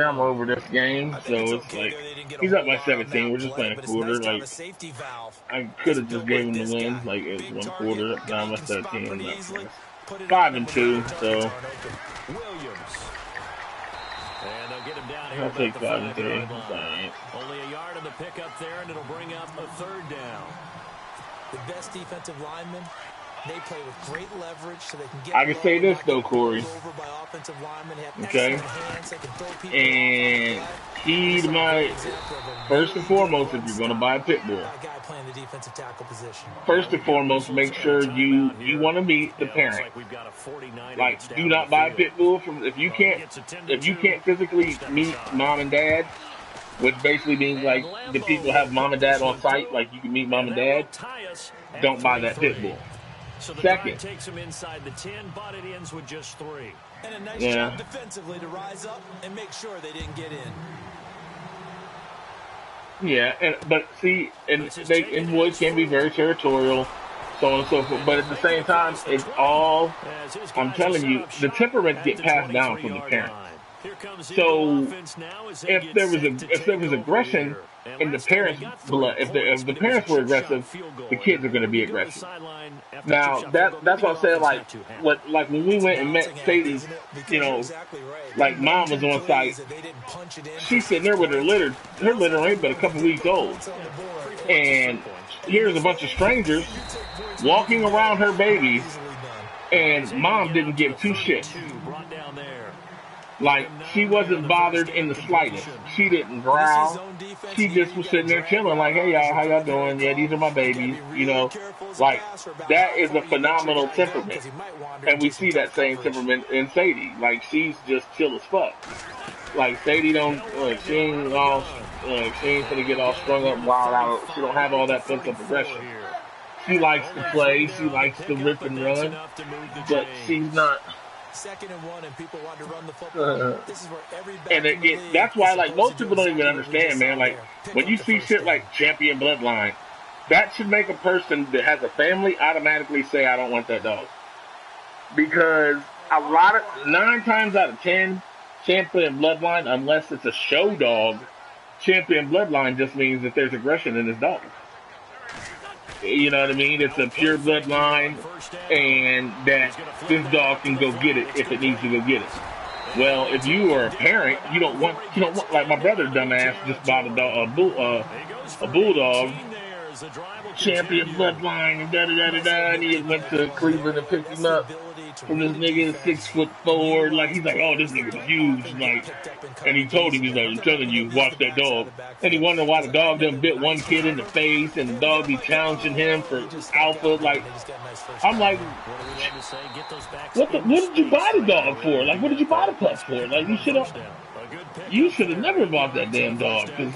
I'm over this game. So it's like, he's up by 17. We're just playing a quarter. Like, I could have just gave him the win. Like, it was 1 quarter. Now I'm at 13. 5-2. So and they'll get him down here. I'll take 5-3. Only a yard on the pickup there, and it'll bring up a 3rd down. The best defensive linemen, they play with great leverage so they can get. I can say this though, Corey. Okay. And heed my, first and foremost, if you're going to buy a pit bull, first and foremost, make sure you want to meet the parent. Like, do not buy a pit bull from if you can't physically meet mom and dad, which basically means like the people have mom and dad on site, like you can meet mom and dad. Don't buy that pit bull. So the Second, takes him inside the 10, but it ends with just 3. And a nice job defensively to rise up and make sure they didn't get in. Yeah, but see, and boys can be very territorial, so on and so forth. But at the same time, it's all, I'm telling you, the temperaments get passed down from the parents. So if there was aggression in the parents' blood, if the parents were aggressive, the kids are going to be aggressive. Now that's what I'm saying. Like when we went and met Sadie, you know, like mom was on site. She's sitting there with her litter. Her litter ain't but a couple weeks old, and here's a bunch of strangers walking around her babies, and mom didn't give 2 shits. Like, she wasn't bothered in the slightest. She didn't growl. She just was sitting there chilling, like, hey, y'all, how y'all doing? Yeah, these are my babies. You know, like, that is a phenomenal temperament. And we see that same temperament in Sadie. Like, she's just chill as fuck. Like, Sadie she ain't gonna get all strung up and wild out. She don't have all that pent-up aggression. She likes to play. She likes to rip and run. But she's not... 2nd and 1, and people want to run the football. This is where every and that's why, like, most people don't even understand, man. Like, when you see shit like champion bloodline, that should make a person that has a family automatically say, I don't want that dog. Because 9 times out of 10, champion bloodline, unless it's a show dog, champion bloodline just means that there's aggression in this dog. You know what I mean? It's a pure bloodline, and that this dog can go get it if it needs to go get it. Well, if you are a parent, you don't want like my brother dumbass just bought a bulldog, champion bloodline, and da-da-da-da-da, and he went to Cleveland and picked him up from this nigga 6'4", like, he's like, oh, this nigga's huge, like, and he told him, he's like, I'm telling you, watch that dog. And he wondered why the dog done bit one kid in the face, and the dog be challenging him for alpha, like, I'm like, what did you buy the dog for? Like, what did you buy the pup for? Like, you should have never bought that damn dog, because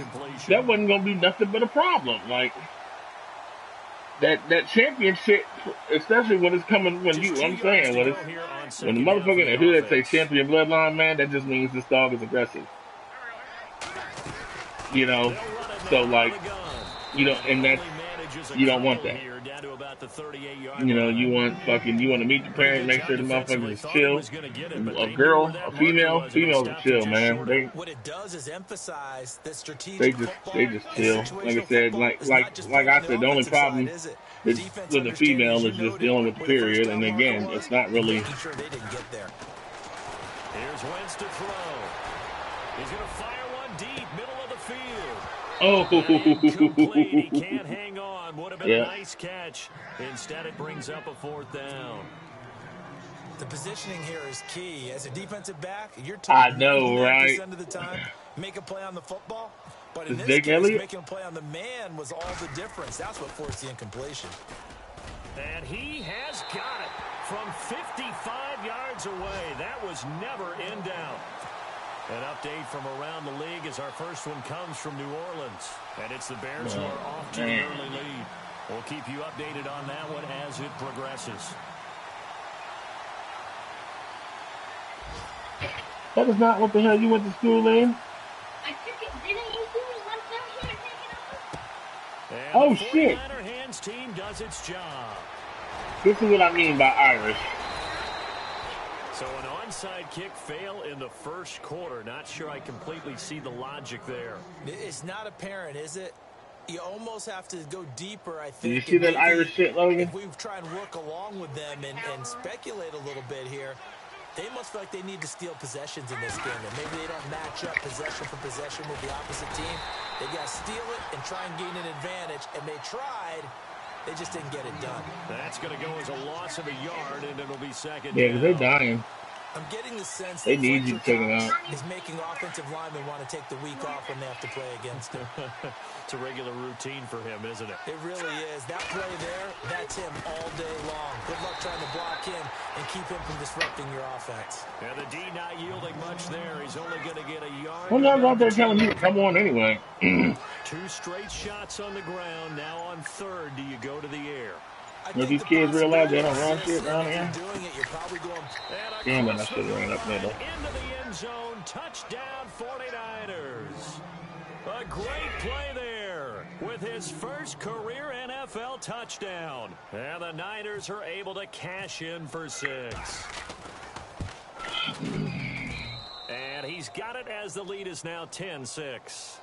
that wasn't gonna be nothing but a problem. Like that championship, especially when it's coming when you. I'm saying when the motherfucker in the hood say champion bloodline, man, that just means this dog is aggressive. You know, so like, you know, and that's you don't want that. You know, you want to meet the parent, make sure the motherfuckers is chill. A girl, a females are chill, man. What it does is emphasize that They strategic just football chill. Like I said, like I said, the only problem with the female is just dealing with the period. And again, it's not really. Making sure they didn't get there. Here's Wentz to throw. He's going to fire one deep, middle of the field. Oh, he can't hang on. Would have been a nice catch. Instead, it brings up a 4th down. The positioning here is key. As a defensive back, you're I know, right? of the time, make a play on the football. But in this Jake case, Elliott? making a play on the man was all the difference. That's what forced the incompletion. And he has got it from 55 yards away. That was never in doubt. An update from around the league as our first one comes from New Orleans. And it's the Bears who are off to the early lead. We'll keep you updated on that one as it progresses. That is not what the hell you went to school in. I took it. Didn't you do it once I'm here taking it off? Oh, shit. The 49er hands team does its job. This is what I mean by Irish. So an onside kick fail in the first quarter. Not sure I completely see the logic there. It's not apparent, is it? You almost have to go deeper, I think. Did you see that Irish shit, Logan? If we try and work along with them and speculate a little bit here, they must feel like they need to steal possessions in this game. And maybe they don't match up possession for possession with the opposite team. They got to steal it and try and gain an advantage. And they tried. They just didn't get it done. That's going to go as a loss of a yard, and it'll be second Yeah, down. because they're dying. I'm getting the sense They that need you to take them out. is making offensive linemen want to take the week off when they have to play against him. It's a regular routine for him, isn't it? It really is. That play there, that's him all day long. Good luck trying to block him and keep him from disrupting your offense. And the D not yielding much there. He's only going to get a yard. Well, I'm out there telling you to come on anyway. 2 straight shots on the ground. Now on 3rd, do you go to the air? But these kids realize they don't run shit around here. Doing it, you're probably going. Damn it, I should have ran up middle. Into the end zone. Touchdown 49ers. A great play there with his first career NFL touchdown. And the Niners are able to cash in for 6. And he's got it as the lead is now 10-6.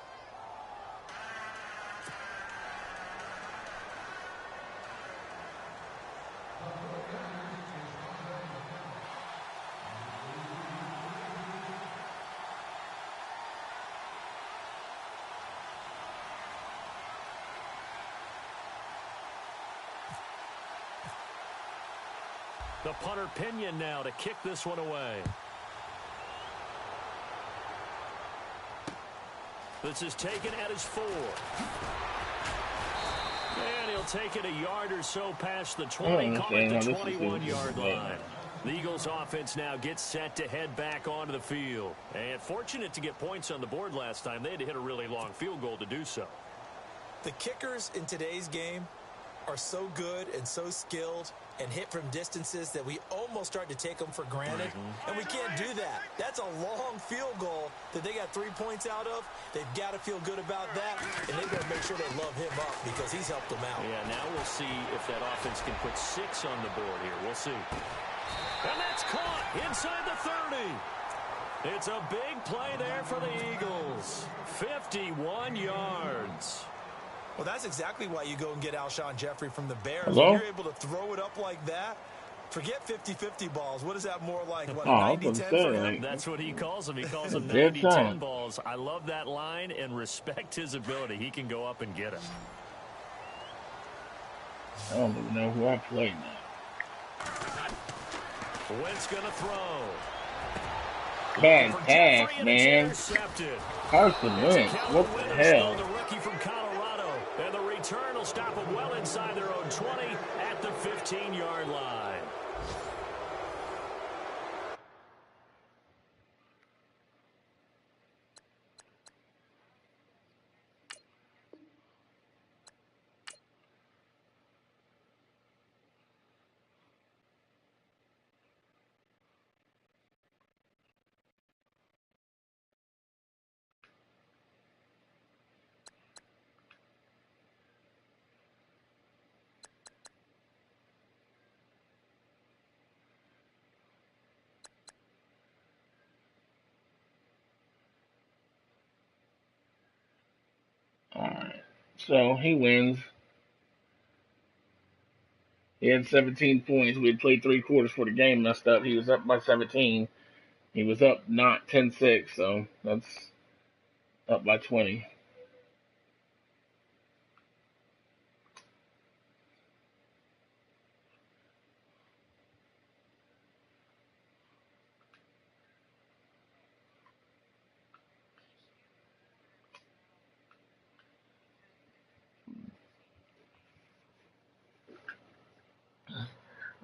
The punter Pinion now to kick this one away. This is taken at his 4. And he'll take it a yard or so past the 20, call it the 21-yard line. The Eagles offense now gets set to head back onto the field. And fortunate to get points on the board last time. They had to hit a really long field goal to do so. The kickers in today's game are so good and so skilled and hit from distances that we almost start to take them for granted. And we can't do that. That's a long field goal that they got 3 points out of. They've got to feel good about that, and they've got to make sure they love him up because he's helped them out. Yeah, now we'll see if that offense can put 6 on the board here. We'll see. And that's caught inside the 30. It's a big play there for the Eagles. 51 yards. Well, that's exactly why you go and get Alshon Jeffrey from the Bears. Hello? When you're able to throw it up like that, forget 50-50 balls. What is that more like? What, 90-10 for him? That's what he calls them. He calls them Dead 90-10 time. balls. I love that line and respect his ability. He can go up and get it. I don't even know who I played now. Wentz going to throw. Bad pass, man. Carson Wentz. What the hell? The rookie from Colorado. And the return will stop them well inside their own 20 at the 15-yard line. So he wins. He had 17 points. We had played 3 quarters for the game messed up. He was up by 17. He was up not 10-6, so that's up by 20.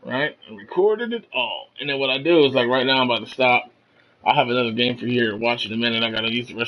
Right? I recorded it all. And then what I do is, like, right now I'm about to stop. I have another game for here to watch in a minute. I gotta use the rest.